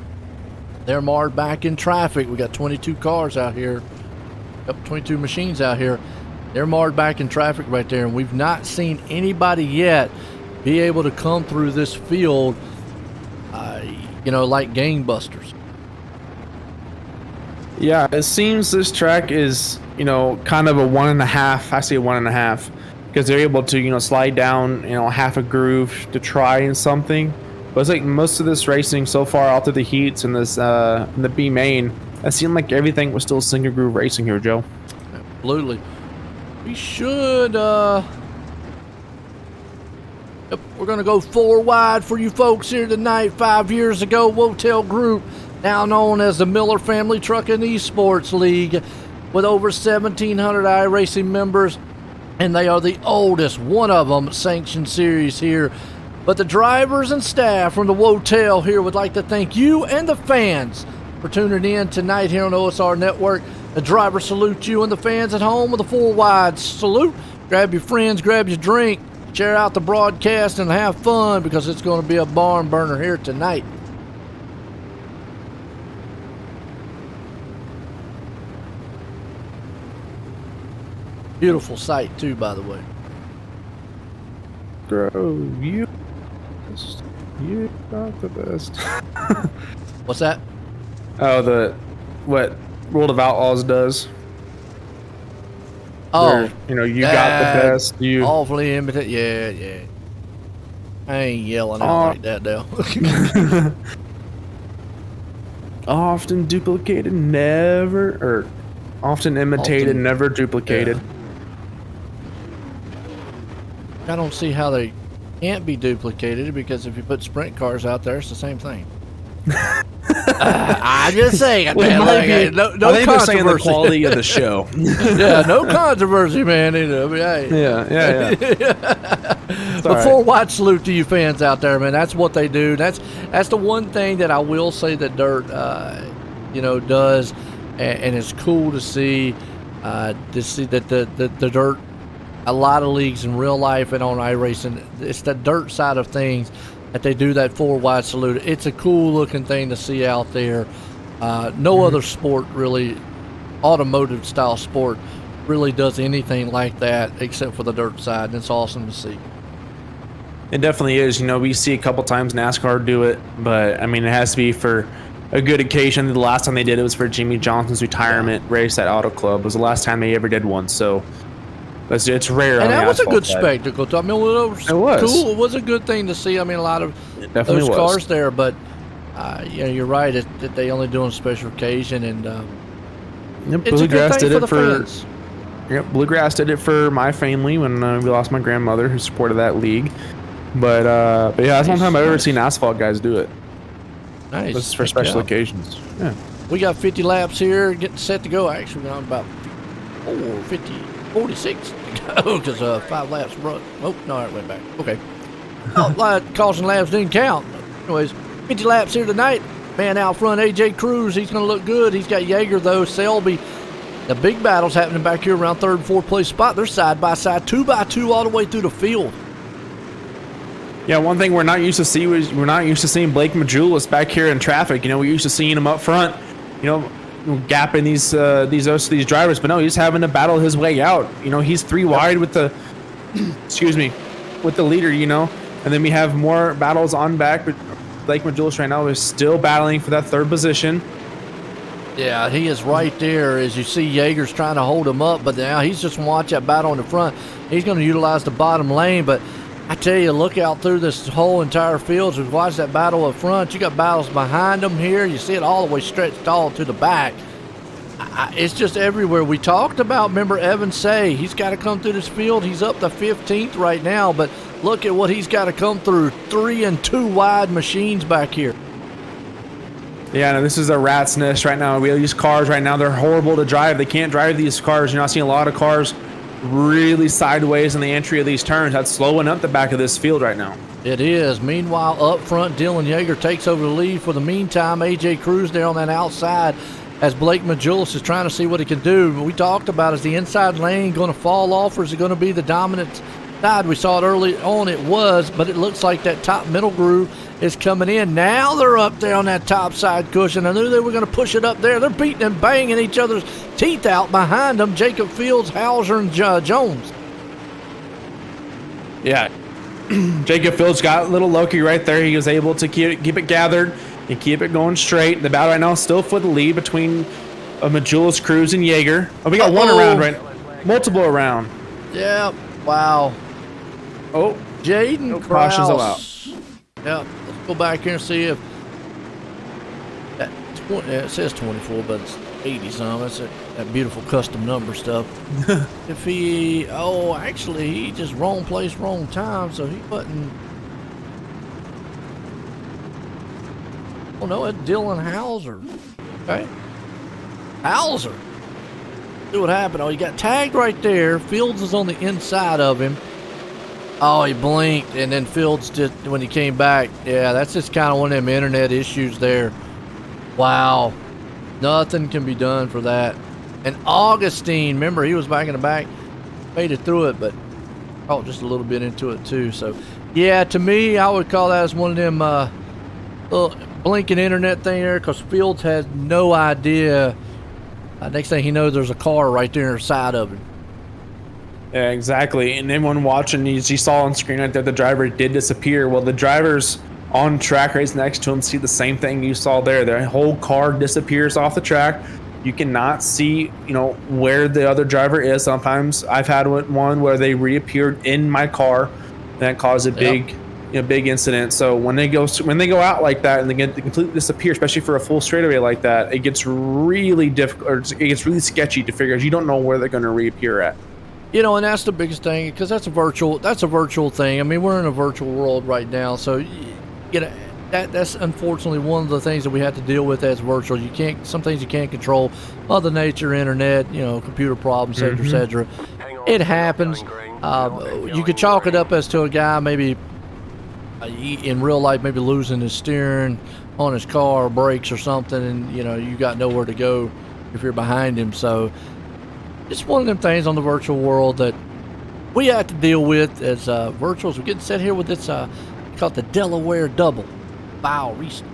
They're marred back in traffic. We got 22 cars out here, up 22 machines out here. They're marred back in traffic right there, and we've not seen anybody yet be able to come through this field, like gangbusters. Yeah, it seems this track is, kind of a 1.5. I say a 1.5. Because they're able to, slide down, half a groove to try something. But it's like most of this racing so far, all through the heats and this in the B main, it seemed like everything was still single groove racing here, Joe. Absolutely. We should. Yep, we're gonna go 4 wide for you folks here tonight. 5 years ago, Wotel Group, now known as the Miller Family Truck and eSports League, with over 1,700 iRacing members. And they are the oldest, one of them, sanctioned series here. But the drivers and staff from the Wotel here would like to thank you and the fans for tuning in tonight here on OSR Network. The drivers salute you and the fans at home with a 4 wide salute. Grab your friends, grab your drink, share out the broadcast, and have fun, because it's going to be a barn burner here tonight. Beautiful sight too, by the way. Bro, you got the best. What's that? Oh, what World of Outlaws does. Oh, where, you got the best. You awfully imitate. Yeah. I ain't yelling out like that, Dale. Often duplicated, often imitated, never duplicated. Yeah. I don't see how they can't be duplicated, because if you put sprint cars out there, it's the same thing. I'm just saying. Man, I think they're saying the quality of the show. Yeah, no controversy, man. Hey. Yeah. But 4 wide salute to you fans out there, man. That's what they do. That's the one thing that I will say that Dirt, does, and it's cool to see that the Dirt. A lot of leagues in real life and on iRacing, it's the dirt side of things that they do that 4 wide salute. It's a cool looking thing to see out there. No other sport really, automotive style sport, really does anything like that except for the dirt side, and it's awesome to see. It definitely is. We see a couple times NASCAR do it, but it has to be for a good occasion. The last time they did it was for Jimmy Johnson's retirement race at Auto Club. It was the last time they ever did one, so it's rare. And that was a good spectacle. It was cool. It was a good thing to see. A lot of those cars there, but you're right. That they only do on special occasion, and it's a good thing for the fans. Yep, Bluegrass did it for my family when we lost my grandmother, who supported that league. But yeah, that's one time I've ever seen asphalt guys do it. Nice. This is for special occasions. Yeah. We got 50 laps here, getting set to go. Actually, we're on about 46 to go, because 5 laps run. Oh, no, it went back. Okay. Caution laps didn't count. Anyways, 50 laps here tonight. Man out front, AJ Cruz, he's going to look good. He's got Yeager, though. Selby. The big battle's happening back here around 3rd and 4th place spot. They're side by side, 2x2 all the way through the field. Yeah, one thing we're not used to seeing Blake Majulis back here in traffic. We're used to seeing him up front, gapping these drivers, but no, he's having to battle his way out. He's 3 wide with the with the leader, and then we have more battles on back, but Blake Majulis right now is still battling for that 3rd position. Yeah, he is right there as you see Yeager's trying to hold him up, but now he's just going to watch that battle in the front. He's going to utilize the bottom lane, but I tell you, look out through this whole entire field. Just watch that battle up front. You got battles behind them here. You see it all the way stretched all to the back. It's just everywhere. We talked about, remember Evan Say, he's got to come through this field. He's up to 15th right now, but look at what he's got to come through. 3 and 2 wide machines back here. Yeah, no, this is a rat's nest right now. We have these cars right now. They're horrible to drive. They can't drive these cars. You're not seeing a lot of cars really sideways in the entry of these turns. That's slowing up the back of this field right now. It is. Meanwhile, up front, Dylan Yeager takes over the lead. For the meantime, AJ Cruz there on that outside as Blake Majulis is trying to see what he can do. We talked about, is the inside lane going to fall off, or is it going to be the dominant side? We saw it early on, it was, but it looks like that top middle groove is coming in. Now they're up there on that top side cushion. I knew they were going to push it up there. They're beating and banging each other's teeth out behind them. Jacob Fields, Hauser, and Jones. Yeah. Jacob Fields got a little lucky right there. He was able to keep it gathered and keep it going straight. The battle right now is still for the lead between Majulis, Cruz, and Yeager. Oh, we got one around right now. Multiple around. Yeah. Wow. Oh. Jaden Krause. Out. Yeah. Let's go back here and see if that it says 24, but it's 80 some. That's that beautiful custom number stuff. If he, actually, he just wrong place, wrong time, so he wasn't. Oh no, it's Dylan Hauser. Okay, Hauser. See what happened? Oh, he got tagged right there. Fields is on the inside of him. Oh, he blinked, and then Fields just, when he came back, yeah, that's just kind of one of them internet issues there. Wow. Nothing can be done for that. And Augustine, remember, he was back in the back, made it through it, but just a little bit into it too. So, yeah, to me, I would call that as one of them little blinking internet thing there, because Fields has no idea. Next thing he knows, there's a car right there inside of him. Yeah, exactly. And anyone watching, you saw on screen right there, the driver did disappear. Well, the drivers on track right next to him see the same thing you saw there. Their whole car disappears off the track. You cannot see, where the other driver is. Sometimes I've had one where they reappeared in my car, and that caused a big incident. So when they go out like that and they completely disappear, especially for a full straightaway like that, it gets really difficult, or it gets really sketchy to figure out. You don't know where they're going to reappear at. And that's the biggest thing, because that's a virtual thing. I mean, we're in a virtual world right now, so that's unfortunately one of the things that we have to deal with as virtual. Some things you can't control. Mother Nature, internet, computer problems, et cetera. It happens. You could chalk it up as to a guy maybe in real life maybe losing his steering on his car or brakes or something, and you got nowhere to go if you're behind him. So it's one of them things on the virtual world that we have to deal with as virtuals. We're getting set here with this called the Delaware Double. Wow, restart.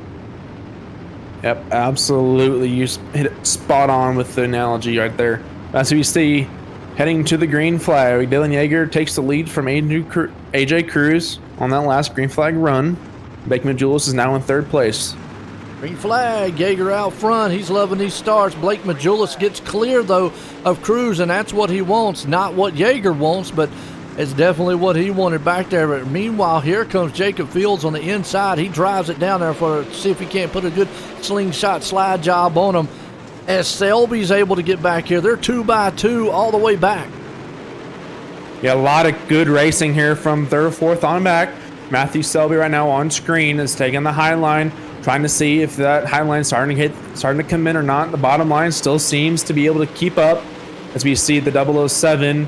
Yep, absolutely. You hit it spot on with the analogy right there. As we see, heading to the green flag, Dylan Yeager takes the lead from AJ Cruz on that last green flag run. Blake Majulis is now in third place. Green flag, Yeager out front. He's loving these starts. Blake Majulis gets clear, though, of Cruz, and that's what he wants. Not what Yeager wants, but it's definitely what he wanted back there. But meanwhile, here comes Jacob Fields on the inside. He drives it down there to see if he can't put a good slingshot slide job on him. As Selby's able to get back here. They're 2x2 all the way back. Yeah, a lot of good racing here from third, fourth on back. Matthew Selby right now on screen is taking the high line, trying to see if that high line is starting to come in or not. The bottom line still seems to be able to keep up, as we see the 007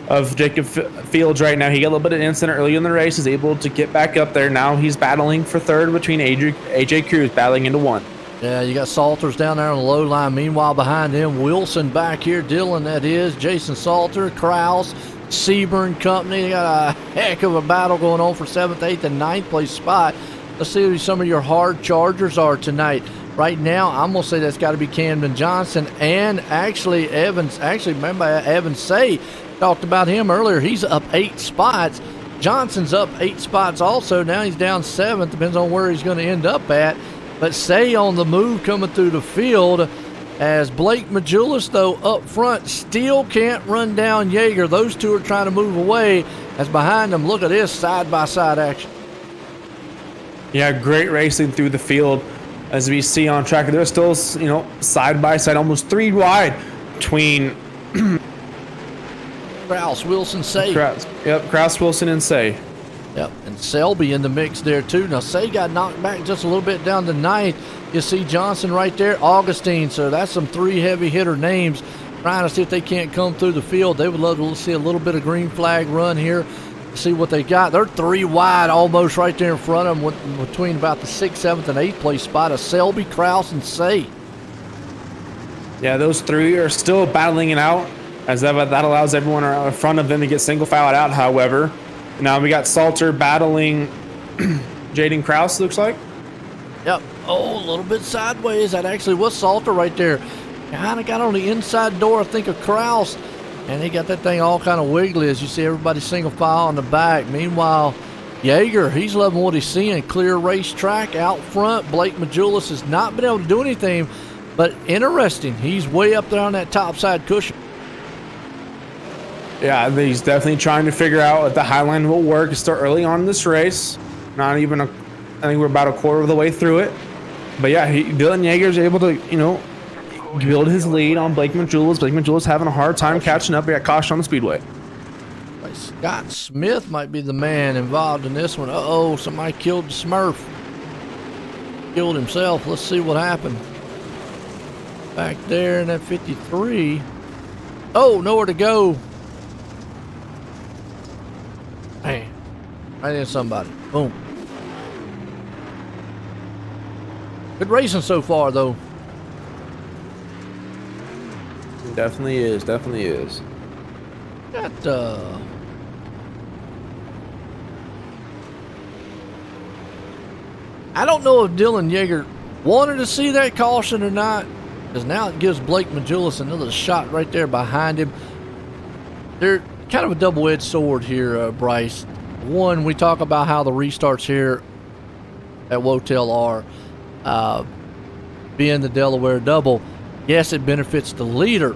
of Jacob Fields right now. He got a little bit of an incident early in the race, is able to get back up there. Now he's battling for third between AJ Cruz, battling into one. Yeah, you got Salters down there on the low line. Meanwhile, behind him, Wilson back here. Dylan, that is. Jason Salter, Krause, Seaburn Company. They got a heck of a battle going on for 7th, 8th, and 9th place spot. Let's see who some of your hard chargers are tonight. Right now, I'm going to say that's got to be Camden Johnson and actually Evans. Actually, remember Evans Say, talked about him earlier. He's up 8 spots. Johnson's up 8 spots also. Now he's down 7th. Depends on where he's going to end up at. But Say on the move coming through the field, as Blake Majulis, though, up front still can't run down Yeager. Those two are trying to move away. As behind them, look at this side-by-side action. Yeah, great racing through the field. As we see on track, there's still, side by side, almost 3 wide between Kraus, Wilson, Say. Kraus, Wilson, and Say. Yep, and Selby in the mix there too. Now Say got knocked back just a little bit down to 9th. You see Johnson right there, Augustine. So that's some 3 heavy hitter names trying to see if they can't come through the field. They would love to see a little bit of green flag run here. See what they got. They're 3 wide almost right there in front of them, between about the 6th, 7th, and 8th place spot of Selby, Kraus, and Say. Yeah, those 3 are still battling it out, as that allows everyone in front of them to get single filed out. However, now we got Salter battling Jaden Kraus, looks like. Yep. Oh, a little bit sideways. That actually was Salter right there. Kind of got on the inside door, I think, of Kraus. And he got that thing all kind of wiggly as you see everybody single file on the back. Meanwhile, Yeager, he's loving what he's seeing. Clear racetrack out front. Blake Majulis has not been able to do anything, but interesting. He's way up there on that top side cushion. Yeah, he's definitely trying to figure out if the Highline will work. It's still early on in this race. I think we're about a quarter of the way through it. But yeah, Dylan Yeager's able to, build his lead on Blake Majulis. Blake Majulis having a hard time catching up. He got caution on the speedway. Scott Smith might be the man involved in this one. Uh-oh, somebody killed the Smurf. Killed himself. Let's see what happened. Back there in that 53. Oh, nowhere to go. Man, right in somebody. Boom. Good racing so far, though. Definitely is. Definitely is. Got I don't know if Dylan Yeager wanted to see that caution or not, because now it gives Blake Majulis another shot right there behind him. They're kind of a double-edged sword here, Bryce. One, we talk about how the restarts here at Wotel are being the Delaware double. Yes, it benefits the leader,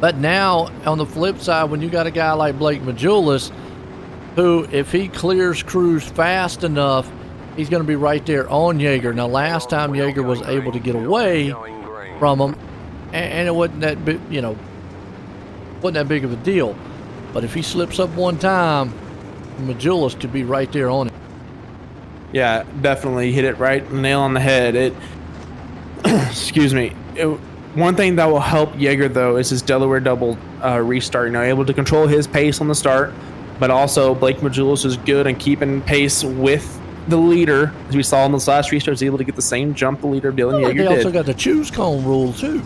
but now on the flip side, when you got a guy like Blake Majulis, who, if he clears Cruz fast enough, he's going to be right there on Yeager. Now, last time Yeager was able to get away from him, and it wasn't that big, wasn't that big of a deal. But if he slips up one time, Majulis could be right there on him. Yeah, definitely hit it right, nail on the head. Excuse me. One thing that will help Yeager, though, is his Delaware double restart. Able to control his pace on the start, but also Blake Majulis is good and keeping pace with the leader. As we saw in this last restart, was able to get the same jump the leader Dylan Yeager did. They also got the choose cone rule, too.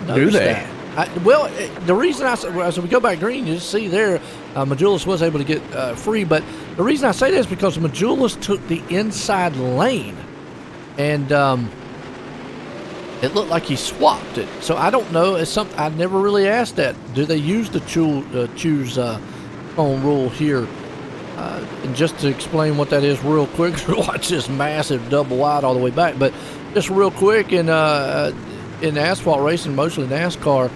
Do they? The reason as we go back green, you see there, Majulis was able to get free, but the reason I say that is because Majulis took the inside lane, and it looked like he swapped it. So I don't know. It's something I never really asked that. Do they use the choose cone rule here? And just to explain what that is real quick, watch this massive double wide all the way back. But just real quick, in asphalt racing, mostly NASCAR,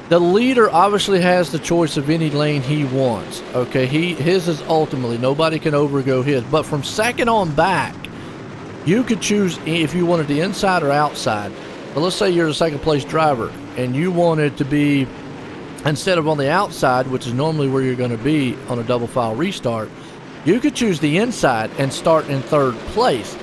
the leader obviously has the choice of any lane he wants. Okay, his is ultimately, nobody can overgo his. But from second on back, you could choose if you wanted the inside or outside. But let's say you're the second place driver and you wanted to be, instead of on the outside, which is normally where you're going to be on a double file restart, you could choose the inside and start in third place.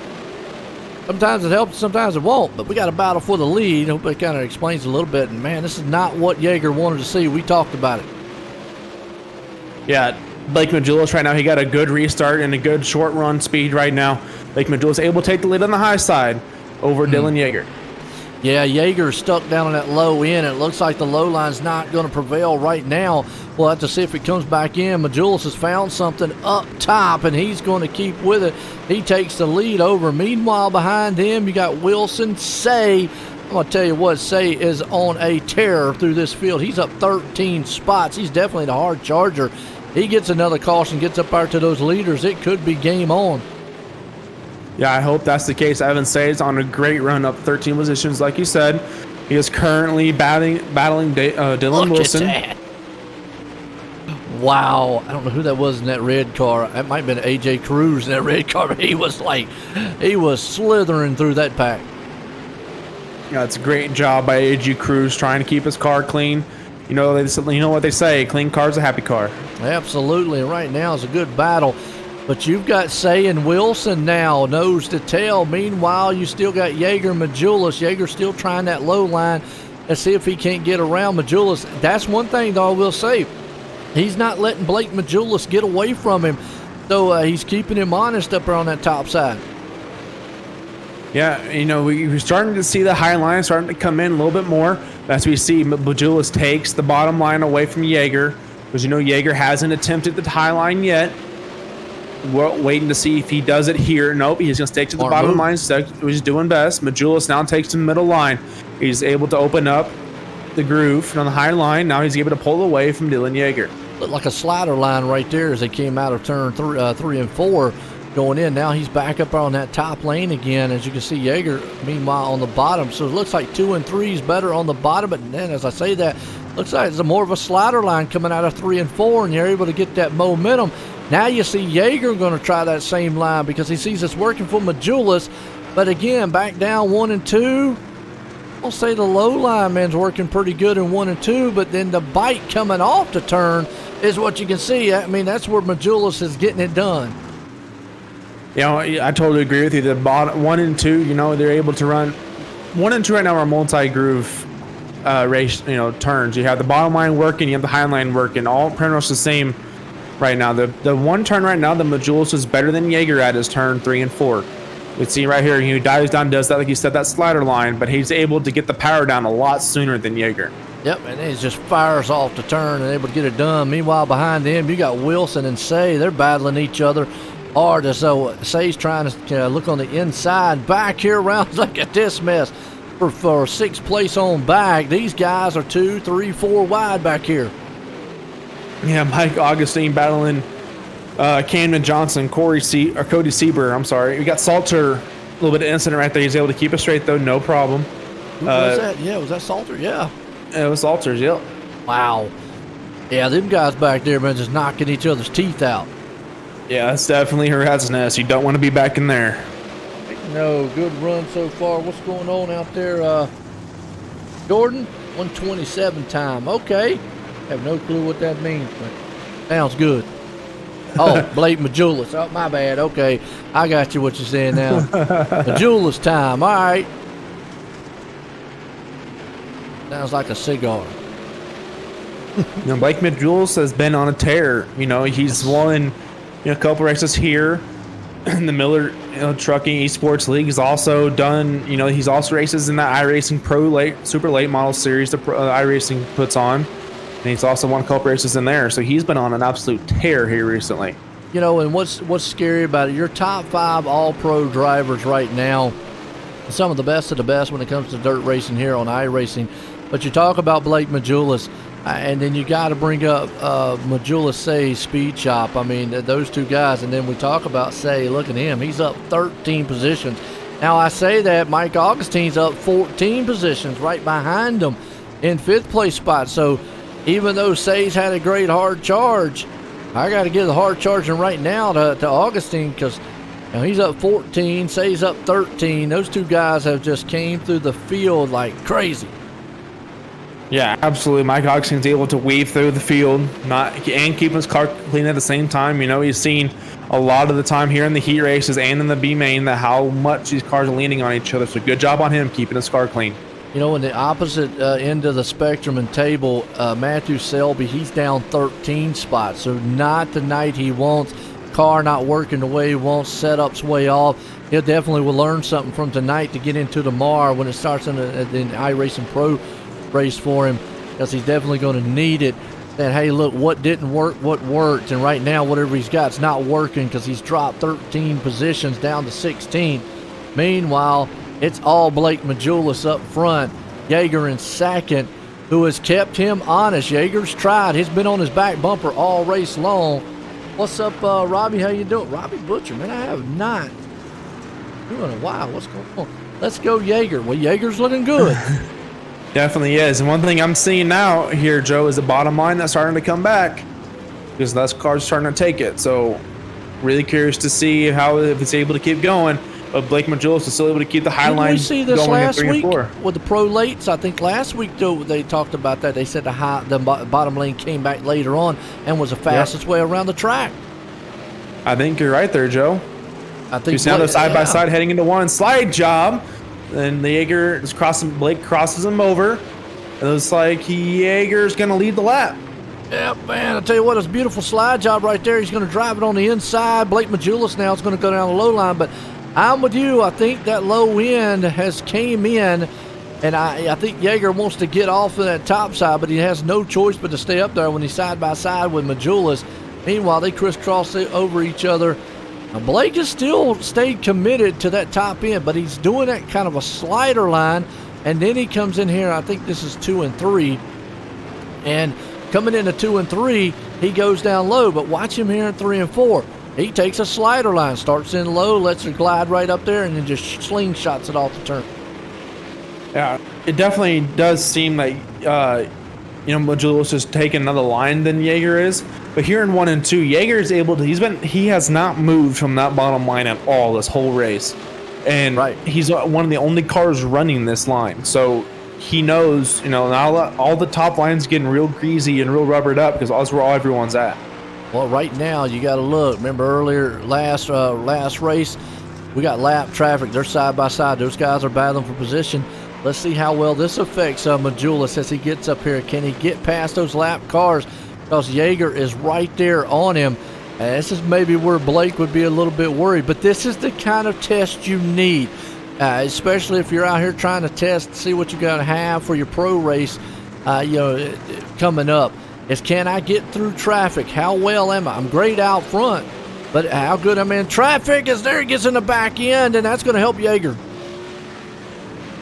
Sometimes it helps, sometimes it won't, but we got a battle for the lead. I hope it kind of explains a little bit. And man, this is not what Yeager wanted to see. We talked about it. Yeah, Blake Majulis right now, he got a good restart and a good short run speed right now. Blake Majulis able to take the lead on the high side over Dylan Yeager. Yeah, Yeager's stuck down on that low end. It looks like the low line's not going to prevail right now. We'll have to see if it comes back in. Majulis has found something up top, and he's going to keep with it. He takes the lead over. Meanwhile, behind him, you got Wilson. Say, I'm going to tell you what, Say is on a tear through this field. He's up 13 spots. He's definitely the hard charger. He gets another caution, gets up there to those leaders. It could be game on. Yeah, I hope that's the case. Evan Say's on a great run, up 13 positions, like you said. He is currently battling Dylan Wilson. Wow. I don't know who that was in that red car. That might have been AJ Cruz in that red car. But he was slithering through that pack. Yeah, it's a great job by AG Cruz trying to keep his car clean. You know what they say, clean car's a happy car. Absolutely. And right now is a good battle. But you've got Say and Wilson now, nose to tail. Meanwhile, you still got Yeager and Majulis. Yeager still trying that low line. Let's see if he can't get around Majulis. That's one thing, though, I will say. He's not letting Blake Majulis get away from him. So he's keeping him honest up there on that top side. Yeah, we're starting to see the high line starting to come in a little bit more. As we see, Majulis takes the bottom line away from Yeager. Because Yeager hasn't attempted the high line yet. We're waiting to see if he does it here. Nope, he's going to stick to the bottom line, which is doing best. Majulis now takes the middle line. He's able to open up the groove on the high line. Now he's able to pull away from Dylan Yeager. Looked like a slider line right there as they came out of turn 3 and 4 going in. Now he's back up on that top lane again. As you can see, Yeager, meanwhile, on the bottom. So it looks like 2 and 3 is better on the bottom. But then, as I say that, looks like it's more of a slider line coming out of 3 and 4, and you're able to get that momentum. Now you see Yeager going to try that same line because he sees it's working for Majulis. But again, back down 1 and 2. I'll say the low line man's working pretty good in 1 and 2, but then the bite coming off the turn is what you can see. I mean, that's where Majulis is getting it done. I totally agree with you. The bottom 1 and 2, they're able to run 1 and 2 right now are multi-groove race, turns. You have the bottom line working, you have the high line working, all pretty much the same right now. The one turn right now, the Majulis is better than Yeager at his turn 3 and 4. We see right here, he dives down, does that, like you said, that slider line, but he's able to get the power down a lot sooner than Yeager. Yep, and he just fires off the turn and able to get it done. Meanwhile, behind him, you got Wilson and Say. They're battling each other hard. So Say's trying to look on the inside. Back here, rounds like a dismiss for 6th place on back. These guys are 2, 3, 4 wide back here. Yeah, Mike Augustine battling Camden Johnson, Cody Sieber. I'm sorry. We got Salter, a little bit of incident right there. He's able to keep it straight, though, no problem. Who was that? Yeah, was that Salter? Yeah. It was Salters, yep. Wow. Yeah, them guys back there, man, just knocking each other's teeth out. Yeah, that's definitely her rat's nest. You don't want to be back in there. No, good run so far. What's going on out there, Jordan? 127 time. Okay. Have no clue what that means, but sounds good. Oh, Blake Majulis. Oh, my bad. Okay. I got you what you're saying now. Majulis time. All right. Sounds like a cigar. Blake Majulis has been on a tear. He's won a couple races here in the Miller Trucking Esports League. He's also done, he's also races in that iRacing Pro Super Late Model Series that iRacing puts on. And he's also won a couple races in there. So he's been on an absolute tear here recently. And what's scary about it, your top 5 all-pro drivers right now, some of the best when it comes to dirt racing here on iRacing. But you talk about Blake Majulis, and then you got to bring up Majulis Say's speed shop. I mean, those two guys. And then we talk about Say. Look at him. He's up 13 positions. Now, I say that Mike Augustine's up 14 positions right behind him in 5th place spot. So even though Say's had a great hard charge, I got to give the hard charging right now to Augustine because he's up 14, Say's up 13. Those two guys have just came through the field like crazy. Yeah, absolutely. Mike Augustine's able to weave through the field and keep his car clean at the same time. He's seen a lot of the time here in the heat races and in the B main that how much these cars are leaning on each other. So good job on him keeping his car clean. In the opposite end of the spectrum and table, Matthew Selby, he's down 13 spots. So not the night he wants. Car not working the way he wants. Setup's way off. He definitely will learn something from tonight to get into tomorrow when it starts in the iRacing Pro race for him, because he's definitely going to need it. That, hey, look, what didn't work, what worked. And right now, whatever he's got is not working because he's dropped 13 positions down to 16. Meanwhile, it's all Blake Majulis up front. Yeager in 2nd, who has kept him honest. Yeager's tried. He's been on his back bumper all race long. What's up, Robbie? How you doing? Robbie Butcher, man, I have not doing a while. What's going on? Let's go Yeager. Well, Yeager's looking good. Definitely is. And one thing I'm seeing now here, Joe, is the bottom line that's starting to come back. because less cars starting to take it. So really curious to see if it's able to keep going. But Blake Majulis is still able to keep the high Didn't line we see this going in last 3 week and 4. with the pro lates? I think last week though they talked about that. They said the bottom lane came back later on and was the fastest way around the track. I think you're right there, Joe. I think now they're side by side heading into one slide job. And the Jaeger is crossing. Blake crosses him over. It looks like Jaeger's going to lead the lap. Yeah, man, I tell you what, it's a beautiful slide job right there. He's going to drive it on the inside. Blake Majulis now is going to go down the low line, but I'm with you. I think that low end has came in, and I think Jaeger wants to get off of that top side, but he has no choice but to stay up there when he's side by side with Majulis. Meanwhile, they crisscross over each other. Now, Blake has still stayed committed to that top end, but he's doing that kind of a slider line, and then he comes in here. I think this is 2 and 3, and coming into 2 and 3, he goes down low, but watch him here in 3 and 4. He takes a slider line, starts in low, lets it glide right up there, and then just slingshots it off the turn. Yeah, it definitely does seem like, Majulis is taking another line than Jaeger is. But here in 1 and 2, Jaeger is able to, he has not moved from that bottom line at all this whole race. And he's one of the only cars running this line. So he knows, now all the top lines getting real greasy and real rubbered up because that's where everyone's at. Well, right now you got to look. Remember earlier last race, we got lap traffic. They're side by side. Those guys are battling for position. Let's see how well this affects Majulis as he gets up here. Can he get past those lap cars? Because Jaeger is right there on him. And this is maybe where Blake would be a little bit worried. But this is the kind of test you need, especially if you're out here trying to test, see what you're going to have for your pro race, coming up. Is can I get through traffic? How well am I? I'm great out front, but how good I'm in traffic is there. He gets in the back end, and that's going to help Jaeger.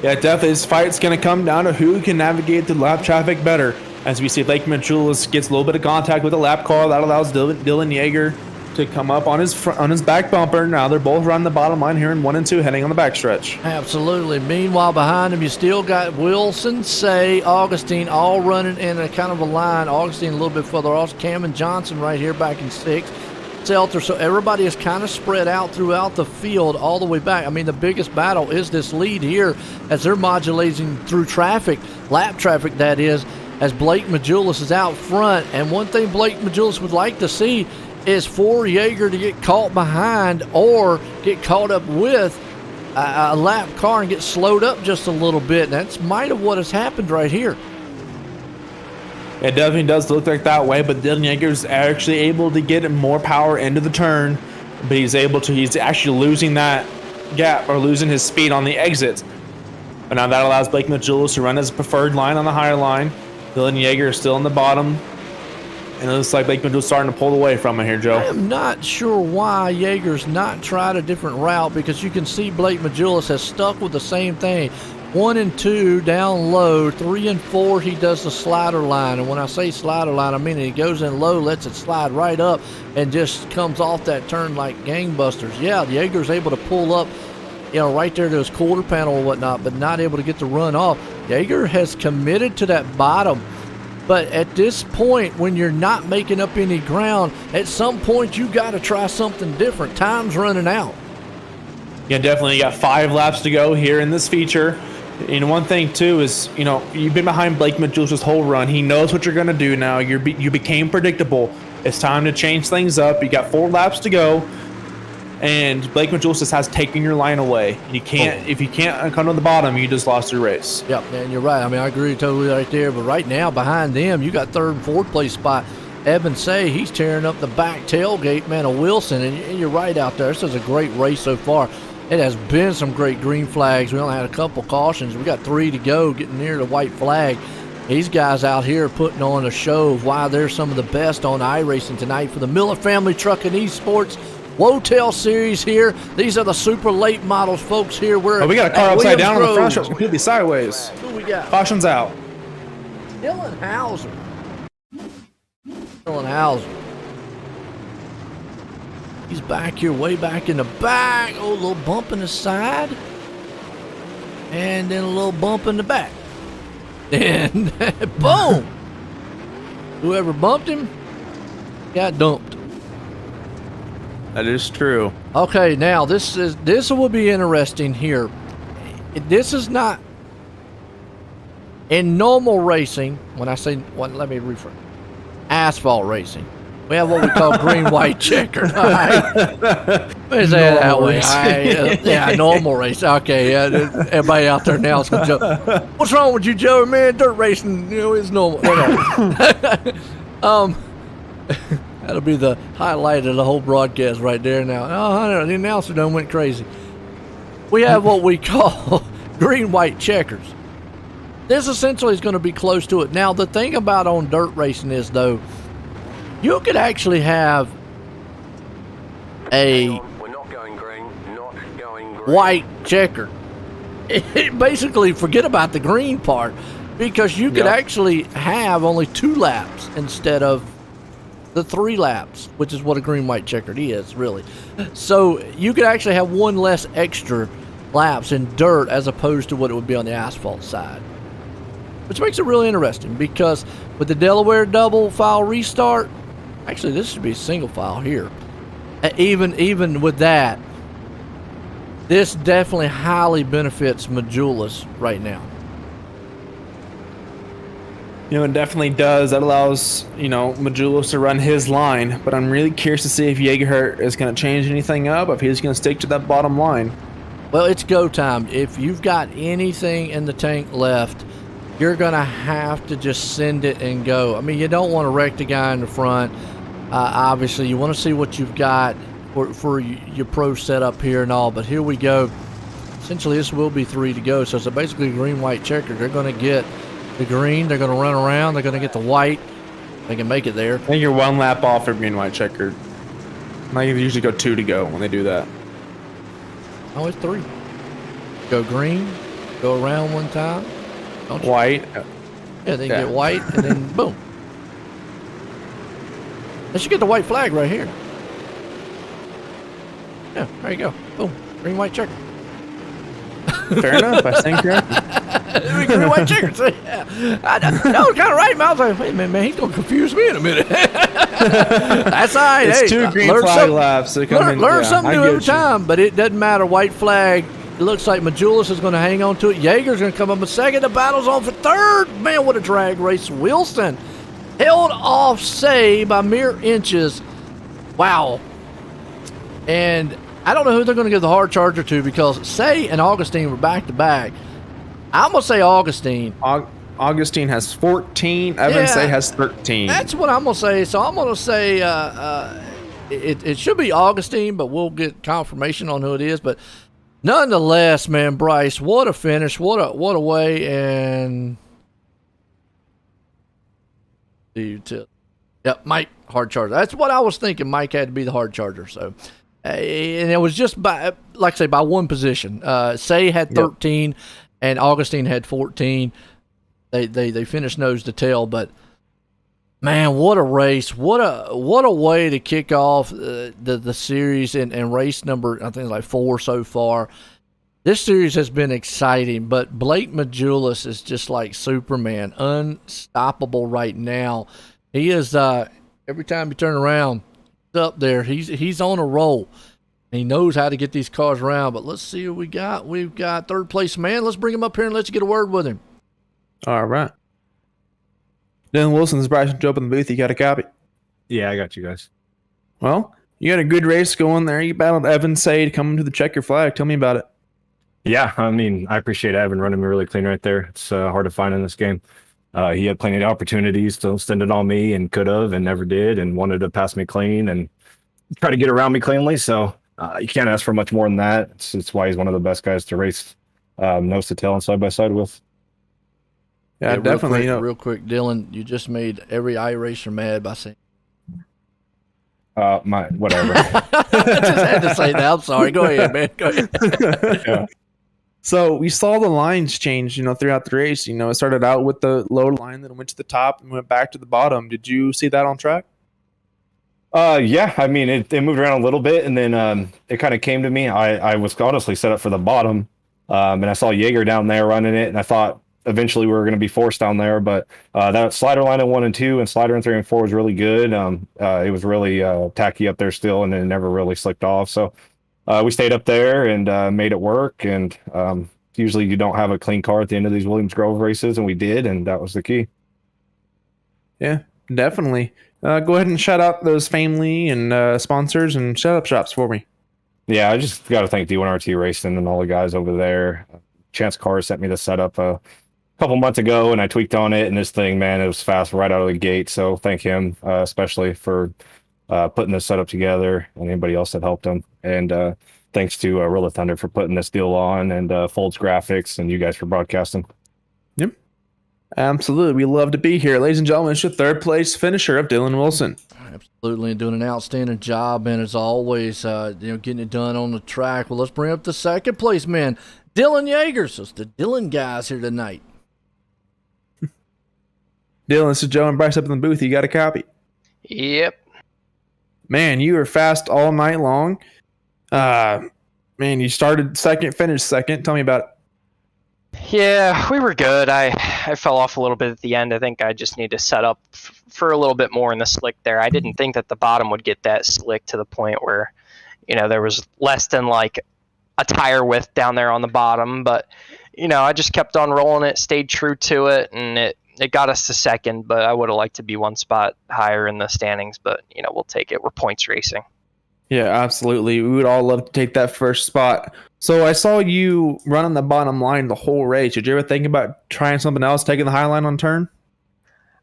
Yeah, definitely. This fight's going to come down to who can navigate the lap traffic better. As we see, Blake Majulis gets a little bit of contact with the lap car. That allows Dylan Jaeger to come up on his back bumper. Now they're both running the bottom line here in 1 and 2, heading on the backstretch. Absolutely. Meanwhile, behind him, you still got Wilson, Say, Augustine, all running in a kind of a line. Augustine a little bit further off. Cam and Johnson right here back in 6th. Seltzer. So everybody is kind of spread out throughout the field all the way back. I mean, the biggest battle is this lead here as they're modulating through traffic, lap traffic that is, as Blake Majulis is out front. And one thing Blake Majulis would like to see is for Jaeger to get caught behind or get caught up with a lap car and get slowed up just a little bit. And that's might have what has happened right here. It definitely does look like that way, but Dylan Jaeger's actually able to get more power into the turn, but he's actually losing that gap or losing his speed on the exit. But now that allows Blake Majulis to run his preferred line on the higher line. Dylan Jaeger is still in the bottom. And it looks like Blake Majulis starting to pull away from it here, Joe. I am not sure why Jaeger's not tried a different route, because you can see Blake Majulis has stuck with the same thing. 1 and 2 down low, 3 and 4 he does the slider line. And when I say slider line, I mean he goes in low, lets it slide right up, and just comes off that turn like gangbusters. Yeah, Jaeger's able to pull up, right there to his quarter panel or whatnot, but not able to get the run off. Jaeger has committed to that bottom. But at this point, when you're not making up any ground, at some point you got to try something different. Time's running out. Yeah, definitely. You got 5 laps to go here in this feature. And one thing too is, you've been behind Blake Majulis this whole run. He knows what you're going to do now. You became predictable. It's time to change things up. You got 4 laps to go, and Blake Majulis just has taken your line away. If you can't come to the bottom, you just lost your race. Yep, man, you're right. I mean, I agree totally right there. But right now, behind them, you got 3rd and 4th place spot. Evan Say, he's tearing up the back tailgate, man, of Wilson. And you're right out there. This is a great race so far. It has been some great green flags. We only had a couple cautions. We got 3 to go, getting near the white flag. These guys out here putting on a show of why they're some of the best on iRacing tonight for the Miller Family Truck and Esports Wotail Series here. These are the super late models, folks, here. We got a car upside down on the front stretch, completely sideways. Who we got? Caution's out. Dylan Hauser. Dylan Hauser. He's back here, way back in the back. Oh, a little bump in the side. And then a little bump in the back. And boom. Whoever bumped him got dumped. That is true. Okay, now this will be interesting here. This is not in normal racing. When I say, let me rephrase. Asphalt racing, we have what we call green, white, checkered. All right. Let me say it that way. Yeah, normal race. Okay, everybody out there now is gonna joke. What's wrong with you, Joe? Man, dirt racing, is normal. That'll be the highlight of the whole broadcast right there. Now, the announcer done went crazy. We have what we call green, white, checkers. This essentially is going to be close to it. Now, the thing about on dirt racing is, though, you could actually have a white checker. Basically, forget about the green part, because you could actually have only 2 laps instead of the 3 laps, which is what a green, white checkered is, really. So you could actually have 1 less extra laps in dirt as opposed to what it would be on the asphalt side. Which makes it really interesting, because with the Delaware double file restart, actually this should be single file here. Even with that, this definitely highly benefits Majulis right now. It definitely does. That allows, Majulis to run his line. But I'm really curious to see if Jaeger is going to change anything up, if he's going to stick to that bottom line. Well, it's go time. If you've got anything in the tank left, you're going to have to just send it and go. I mean, you don't want to wreck the guy in the front. Obviously, you want to see what you've got for your pro setup here and all. But here we go. Essentially, this will be 3 to go. So it's basically green, white, checker. They're going to get the green. They're going to run around. They're going to get the white. They can make it there. I think you're 1 lap off for green, white, checkered. They usually go 2 to go when they do that. Oh, it's 3. Go green. Go around 1 time. White. Yeah, then get white, and then boom. They should get the white flag right here. Yeah, there you go. Boom. Green, white, checker. Fair enough. I think you're green, white, checker. So, yeah. No, kind of right. I was like, wait a minute, man, he's going to confuse me in a minute. That's all right. It's 2 green flag laps. Learn something new every time, but it doesn't matter. White flag. It looks like Majulis is going to hang on to it. Jaeger's going to come up a second. The battle's on for 3rd. Man, what a drag race. Wilson held off Say by mere inches. Wow. And I don't know who they're going to give the hard charger to, because Say and Augustine were back-to-back. I'm going to say Augustine. Augustine has 14. Evan Say has 13. That's what I'm going to say. So I'm going to say it should be Augustine, but we'll get confirmation on who it is. But nonetheless, man, Bryce, what a finish. What a way. And Mike, hard charger. That's what I was thinking. Mike had to be the hard charger. So, and it was just by 1 position. Say had 13 and Augustine had 14. They finished nose to tail, but man, what a race. What a way to kick off the series and race number, I think, like 4 so far. This series has been exciting, but Blake Majulis is just like Superman, unstoppable right now. He is, every time you turn around, he's up there. He's on a roll. He knows how to get these cars around, but let's see what we got. We've got 3rd place man. Let's bring him up here and let you get a word with him. All right. Dylan Wilson's Bryce Joe up in the booth. You got a copy? Yeah, I got you guys. Well, you got a good race going there. You battled Evan Sade coming to the checker flag. Tell me about it. Yeah, I mean, I appreciate Evan running me really clean right there. It's hard to find in this game. He had plenty of opportunities to send it on me and could have and never did, and wanted to pass me clean and try to get around me cleanly. So you can't ask for much more than that. It's why he's one of the best guys to race nose to tail and side by side with. Yeah, definitely. Real quick, Dylan, you just made every iRacer mad by saying. Whatever. I just had to say that. I'm sorry. Go ahead, man. Go ahead. Yeah. So we saw the lines change, throughout the race. It started out with the lower line, then it went to the top and went back to the bottom. Did you see that on track? Yeah, I mean, it moved around a little bit, and then it kind of came to me. I was honestly set up for the bottom, and I saw Jaeger down there running it, and I thought, eventually we were going to be forced down there. But that slider line in 1 and 2 and slider in 3 and 4 was really good. It was really tacky up there still, and it never really slicked off. So we stayed up there and made it work. And usually you don't have a clean car at the end of these Williams Grove races, and we did, and that was the key. Yeah, definitely. Go ahead and shout out those family and sponsors and shout up shops for me. Yeah, I just got to thank D1RT Racing and all the guys over there. Chance Carr sent me the setup a couple months ago, and I tweaked on it, and this thing, man, it was fast right out of the gate. So thank him, especially for putting this setup together, and anybody else that helped him. And thanks to Reel of Thunder for putting this deal on, and Folds Graphics, and you guys for broadcasting. Yep. Absolutely. We love to be here. Ladies and gentlemen, it's your third place finisher of Dylan Wilson. Absolutely, and doing an outstanding job, and as always, getting it done on the track. Well, let's bring up the second place man, Dylan Yeager. So it's the Dylan guys here tonight. Dylan, this is Joe and Bryce up in the booth. You got a copy? Yep. Man, you were fast all night long. Man, you started second, finished second. Tell me about it. Yeah, we were good. I fell off a little bit at the end. I think I just need to set up for a little bit more in the slick there. I didn't think that the bottom would get that slick to the point where, there was less than like a tire width down there on the bottom. But, I just kept on rolling it, stayed true to it, and it got us to second. But I would have liked to be one spot higher in the standings. But, we'll take it. We're points racing. Yeah, absolutely. We would all love to take that first spot. So I saw you running the bottom line the whole race. Did you ever think about trying something else, taking the high line on turn?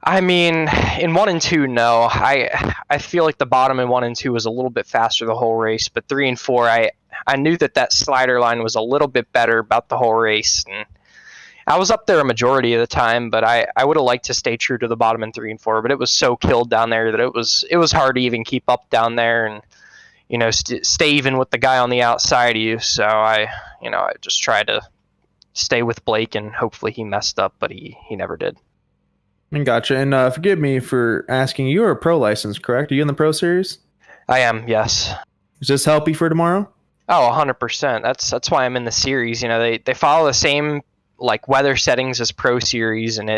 I mean, in 1 and 2, no. I feel like the bottom in 1 and 2 was a little bit faster the whole race, but 3 and 4, I knew that slider line was a little bit better about the whole race. And I was up there a majority of the time, but I would have liked to stay true to the bottom in 3 and 4, but it was so killed down there that it was hard to even keep up down there and stay even with the guy on the outside of you. So I just tried to stay with Blake, and hopefully he messed up, but he never did. Gotcha. And forgive me for asking, you're a pro license, correct? Are you in the pro series? I am, yes. Does this help you for tomorrow? Oh, 100%. That's why I'm in the series. They follow the same like weather settings as pro series, and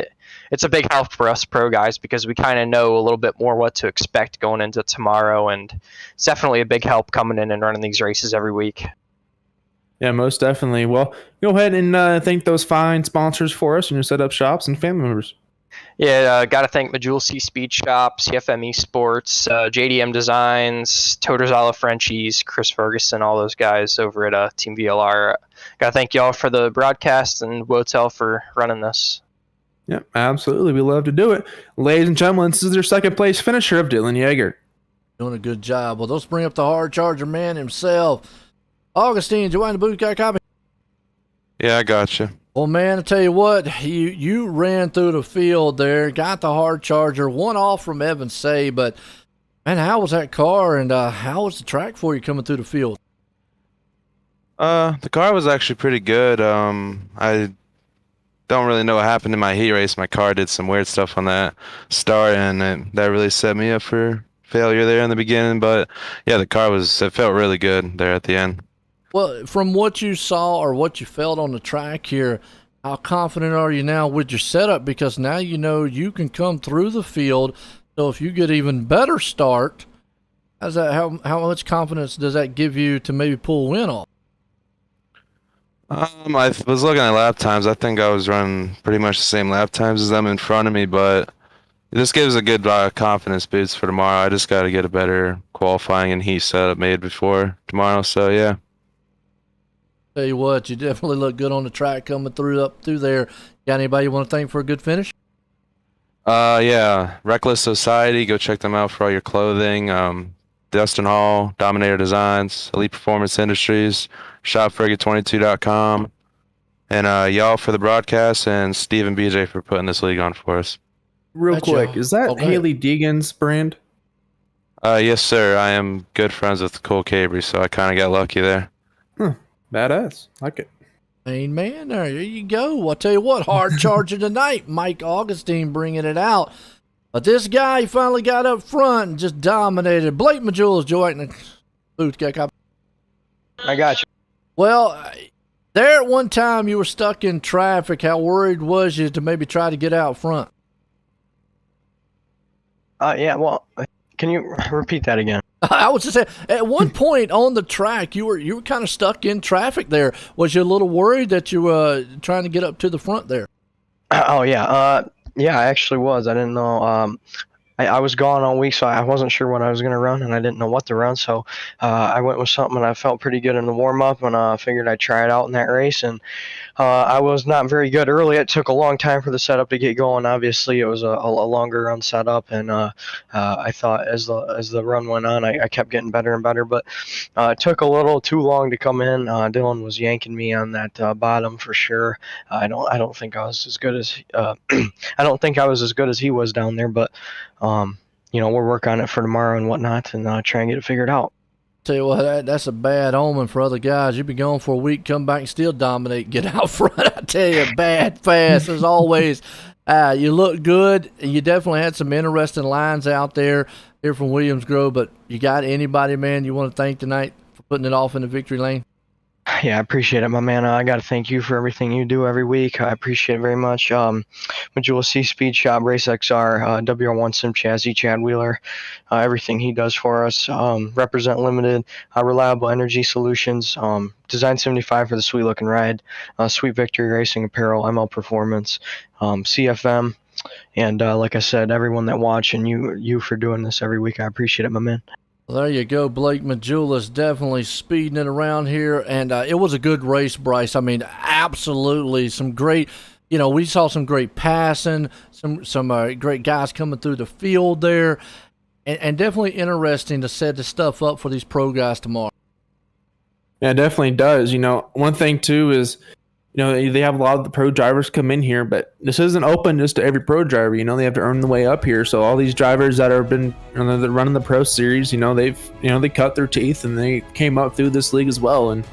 it's a big help for us pro guys because we kind of know a little bit more what to expect going into tomorrow, and it's definitely a big help coming in and running these races every week. Yeah, most definitely. Well, go ahead and thank those fine sponsors for us and your setup shops and family members. Yeah, got to thank Majul C Speed Shop, CFM eSports, JDM Designs, Totorzala Frenchies, Chris Ferguson, all those guys over at Team VLR. Got to thank y'all for the broadcast and Wotel for running this. Yep, absolutely. We love to do it. Ladies and gentlemen, this is your second place finisher of Dylan Yeager. Doing a good job. Well, let's bring up the hard charger man himself. Augustine, Joanne the Booth, got a copy? Yeah, I got you. Well, man, I tell you what, you ran through the field there, got the hard charger, one off from Evan Say, but, man, how was that car, and how was the track for you coming through the field? The car was actually pretty good. I don't really know what happened in my heat race. My car did some weird stuff on that start, and that really set me up for failure there in the beginning. But, yeah, it felt really good there at the end. Well, from what you saw or what you felt on the track here, how confident are you now with your setup? Because now you know you can come through the field. So if you get even better start, how much confidence does that give you to maybe pull a win off? I was looking at lap times. I think I was running pretty much the same lap times as them in front of me, but this gives a good confidence boost for tomorrow. I just got to get a better qualifying and heat setup made before tomorrow. So yeah. Tell you what, you definitely look good on the track coming through there. Got anybody you want to thank for a good finish? Yeah, Reckless Society. Go check them out for all your clothing. Dustin Hall, Dominator Designs, Elite Performance Industries, ShopFrigate22.com, and y'all for the broadcast, and Steve and BJ for putting this league on for us. Real quick, is that Haley Deegan's brand? Yes, sir. I am good friends with Cole Cabry, so I kind of got lucky there. Badass. Like it. Main man, there you go. I'll tell you what, hard charger tonight. Mike Augustine bringing it out. But this guy finally got up front and just dominated. Blake Majules, Joe Booth, got copy. I got you. Well, There at one time you were stuck in traffic. How worried was you to maybe try to get out front? Yeah, well, can you repeat that again? I was just saying, at one point on the track, you were kind of stuck in traffic there. Was you a little worried that you were trying to get up to the front there? Oh, yeah. Yeah, I actually was. I didn't know. I was gone all week, so I wasn't sure what I was going to run, and I didn't know what to run. So I went with something, and I felt pretty good in the warm-up, and I figured I'd try it out in that race. And I was not very good early. It took a long time for the setup to get going. Obviously, it was a longer run setup, and I thought as the run went on, I kept getting better and better. But it took a little too long to come in. Dylan was yanking me on that bottom for sure. I don't think I was as good as I don't think I was as good as he was down there, but. We'll work on it for tomorrow and whatnot, and try and get it figured out. Tell you what, that's a bad omen for other guys. You've been gone for a week, come back and still dominate, get out front. I tell you, bad, fast as always. You look good. You definitely had some interesting lines out there here from Williams Grove. But you got anybody, man, you want to thank tonight for putting it off in the victory lane? Yeah, I appreciate it, my man. I got to thank you for everything you do every week. I appreciate it very much. Majula C, Speed Shop, Race XR, WR1 Sim Chassis, Chad Wheeler, everything he does for us. Represent Limited, Reliable Energy Solutions, Design 75 for the sweet looking ride, Sweet Victory Racing Apparel, ML Performance, CFM, and like I said, everyone that watch and you for doing this every week. I appreciate it, my man. Well, there you go. Blake Majula's definitely speeding it around here, and it was a good race, Bryce. I mean, absolutely some great. We saw some great passing, some great guys coming through the field there, and definitely interesting to set the stuff up for these pro guys tomorrow. Yeah, it definitely does. One thing too is, they have a lot of the pro drivers come in here, but this isn't open just to every pro driver. They have to earn the way up here. So all these drivers that have been that running the pro series, they cut their teeth and they came up through this league as well. And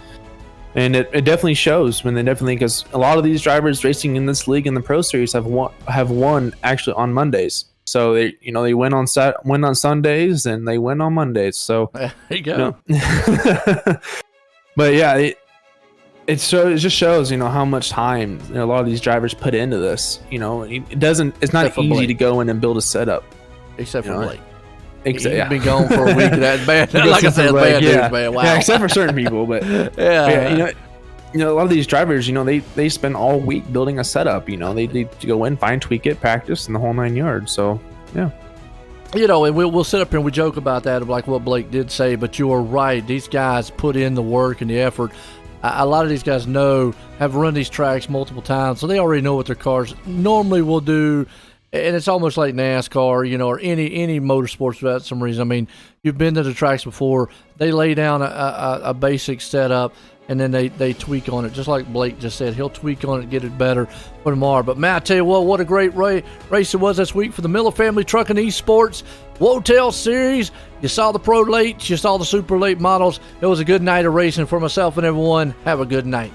it definitely shows because a lot of these drivers racing in this league in the pro series have won actually on Mondays. So they win on Sundays and they win on Mondays. So there you go. But yeah. It just shows, how much time a lot of these drivers put into this. It's not easy to go in and build a setup. Except for Blake. He's been gone for a week. That's bad. Like I said, bad news, man. Wow. Yeah, except for certain people. But a lot of these drivers, they spend all week building a setup. They go in, fine tweak it, practice, and the whole 9 yards. So, yeah. And we'll sit up here and we joke about that, of like what Blake did say, but you are right. These guys put in the work and the effort. A lot of these guys have run these tracks multiple times, so they already know what their cars normally will do. And it's almost like NASCAR, or any motorsports for some reason. I mean, you've been to the tracks before. They lay down a basic setup, and then they tweak on it. Just like Blake just said, he'll tweak on it, get it better for tomorrow. But, man, I tell you what a great race it was this week for the Miller Family Trucking eSports Wotail Series. You saw the pro late, you saw the super late models. It was a good night of racing for myself and everyone. Have a good night.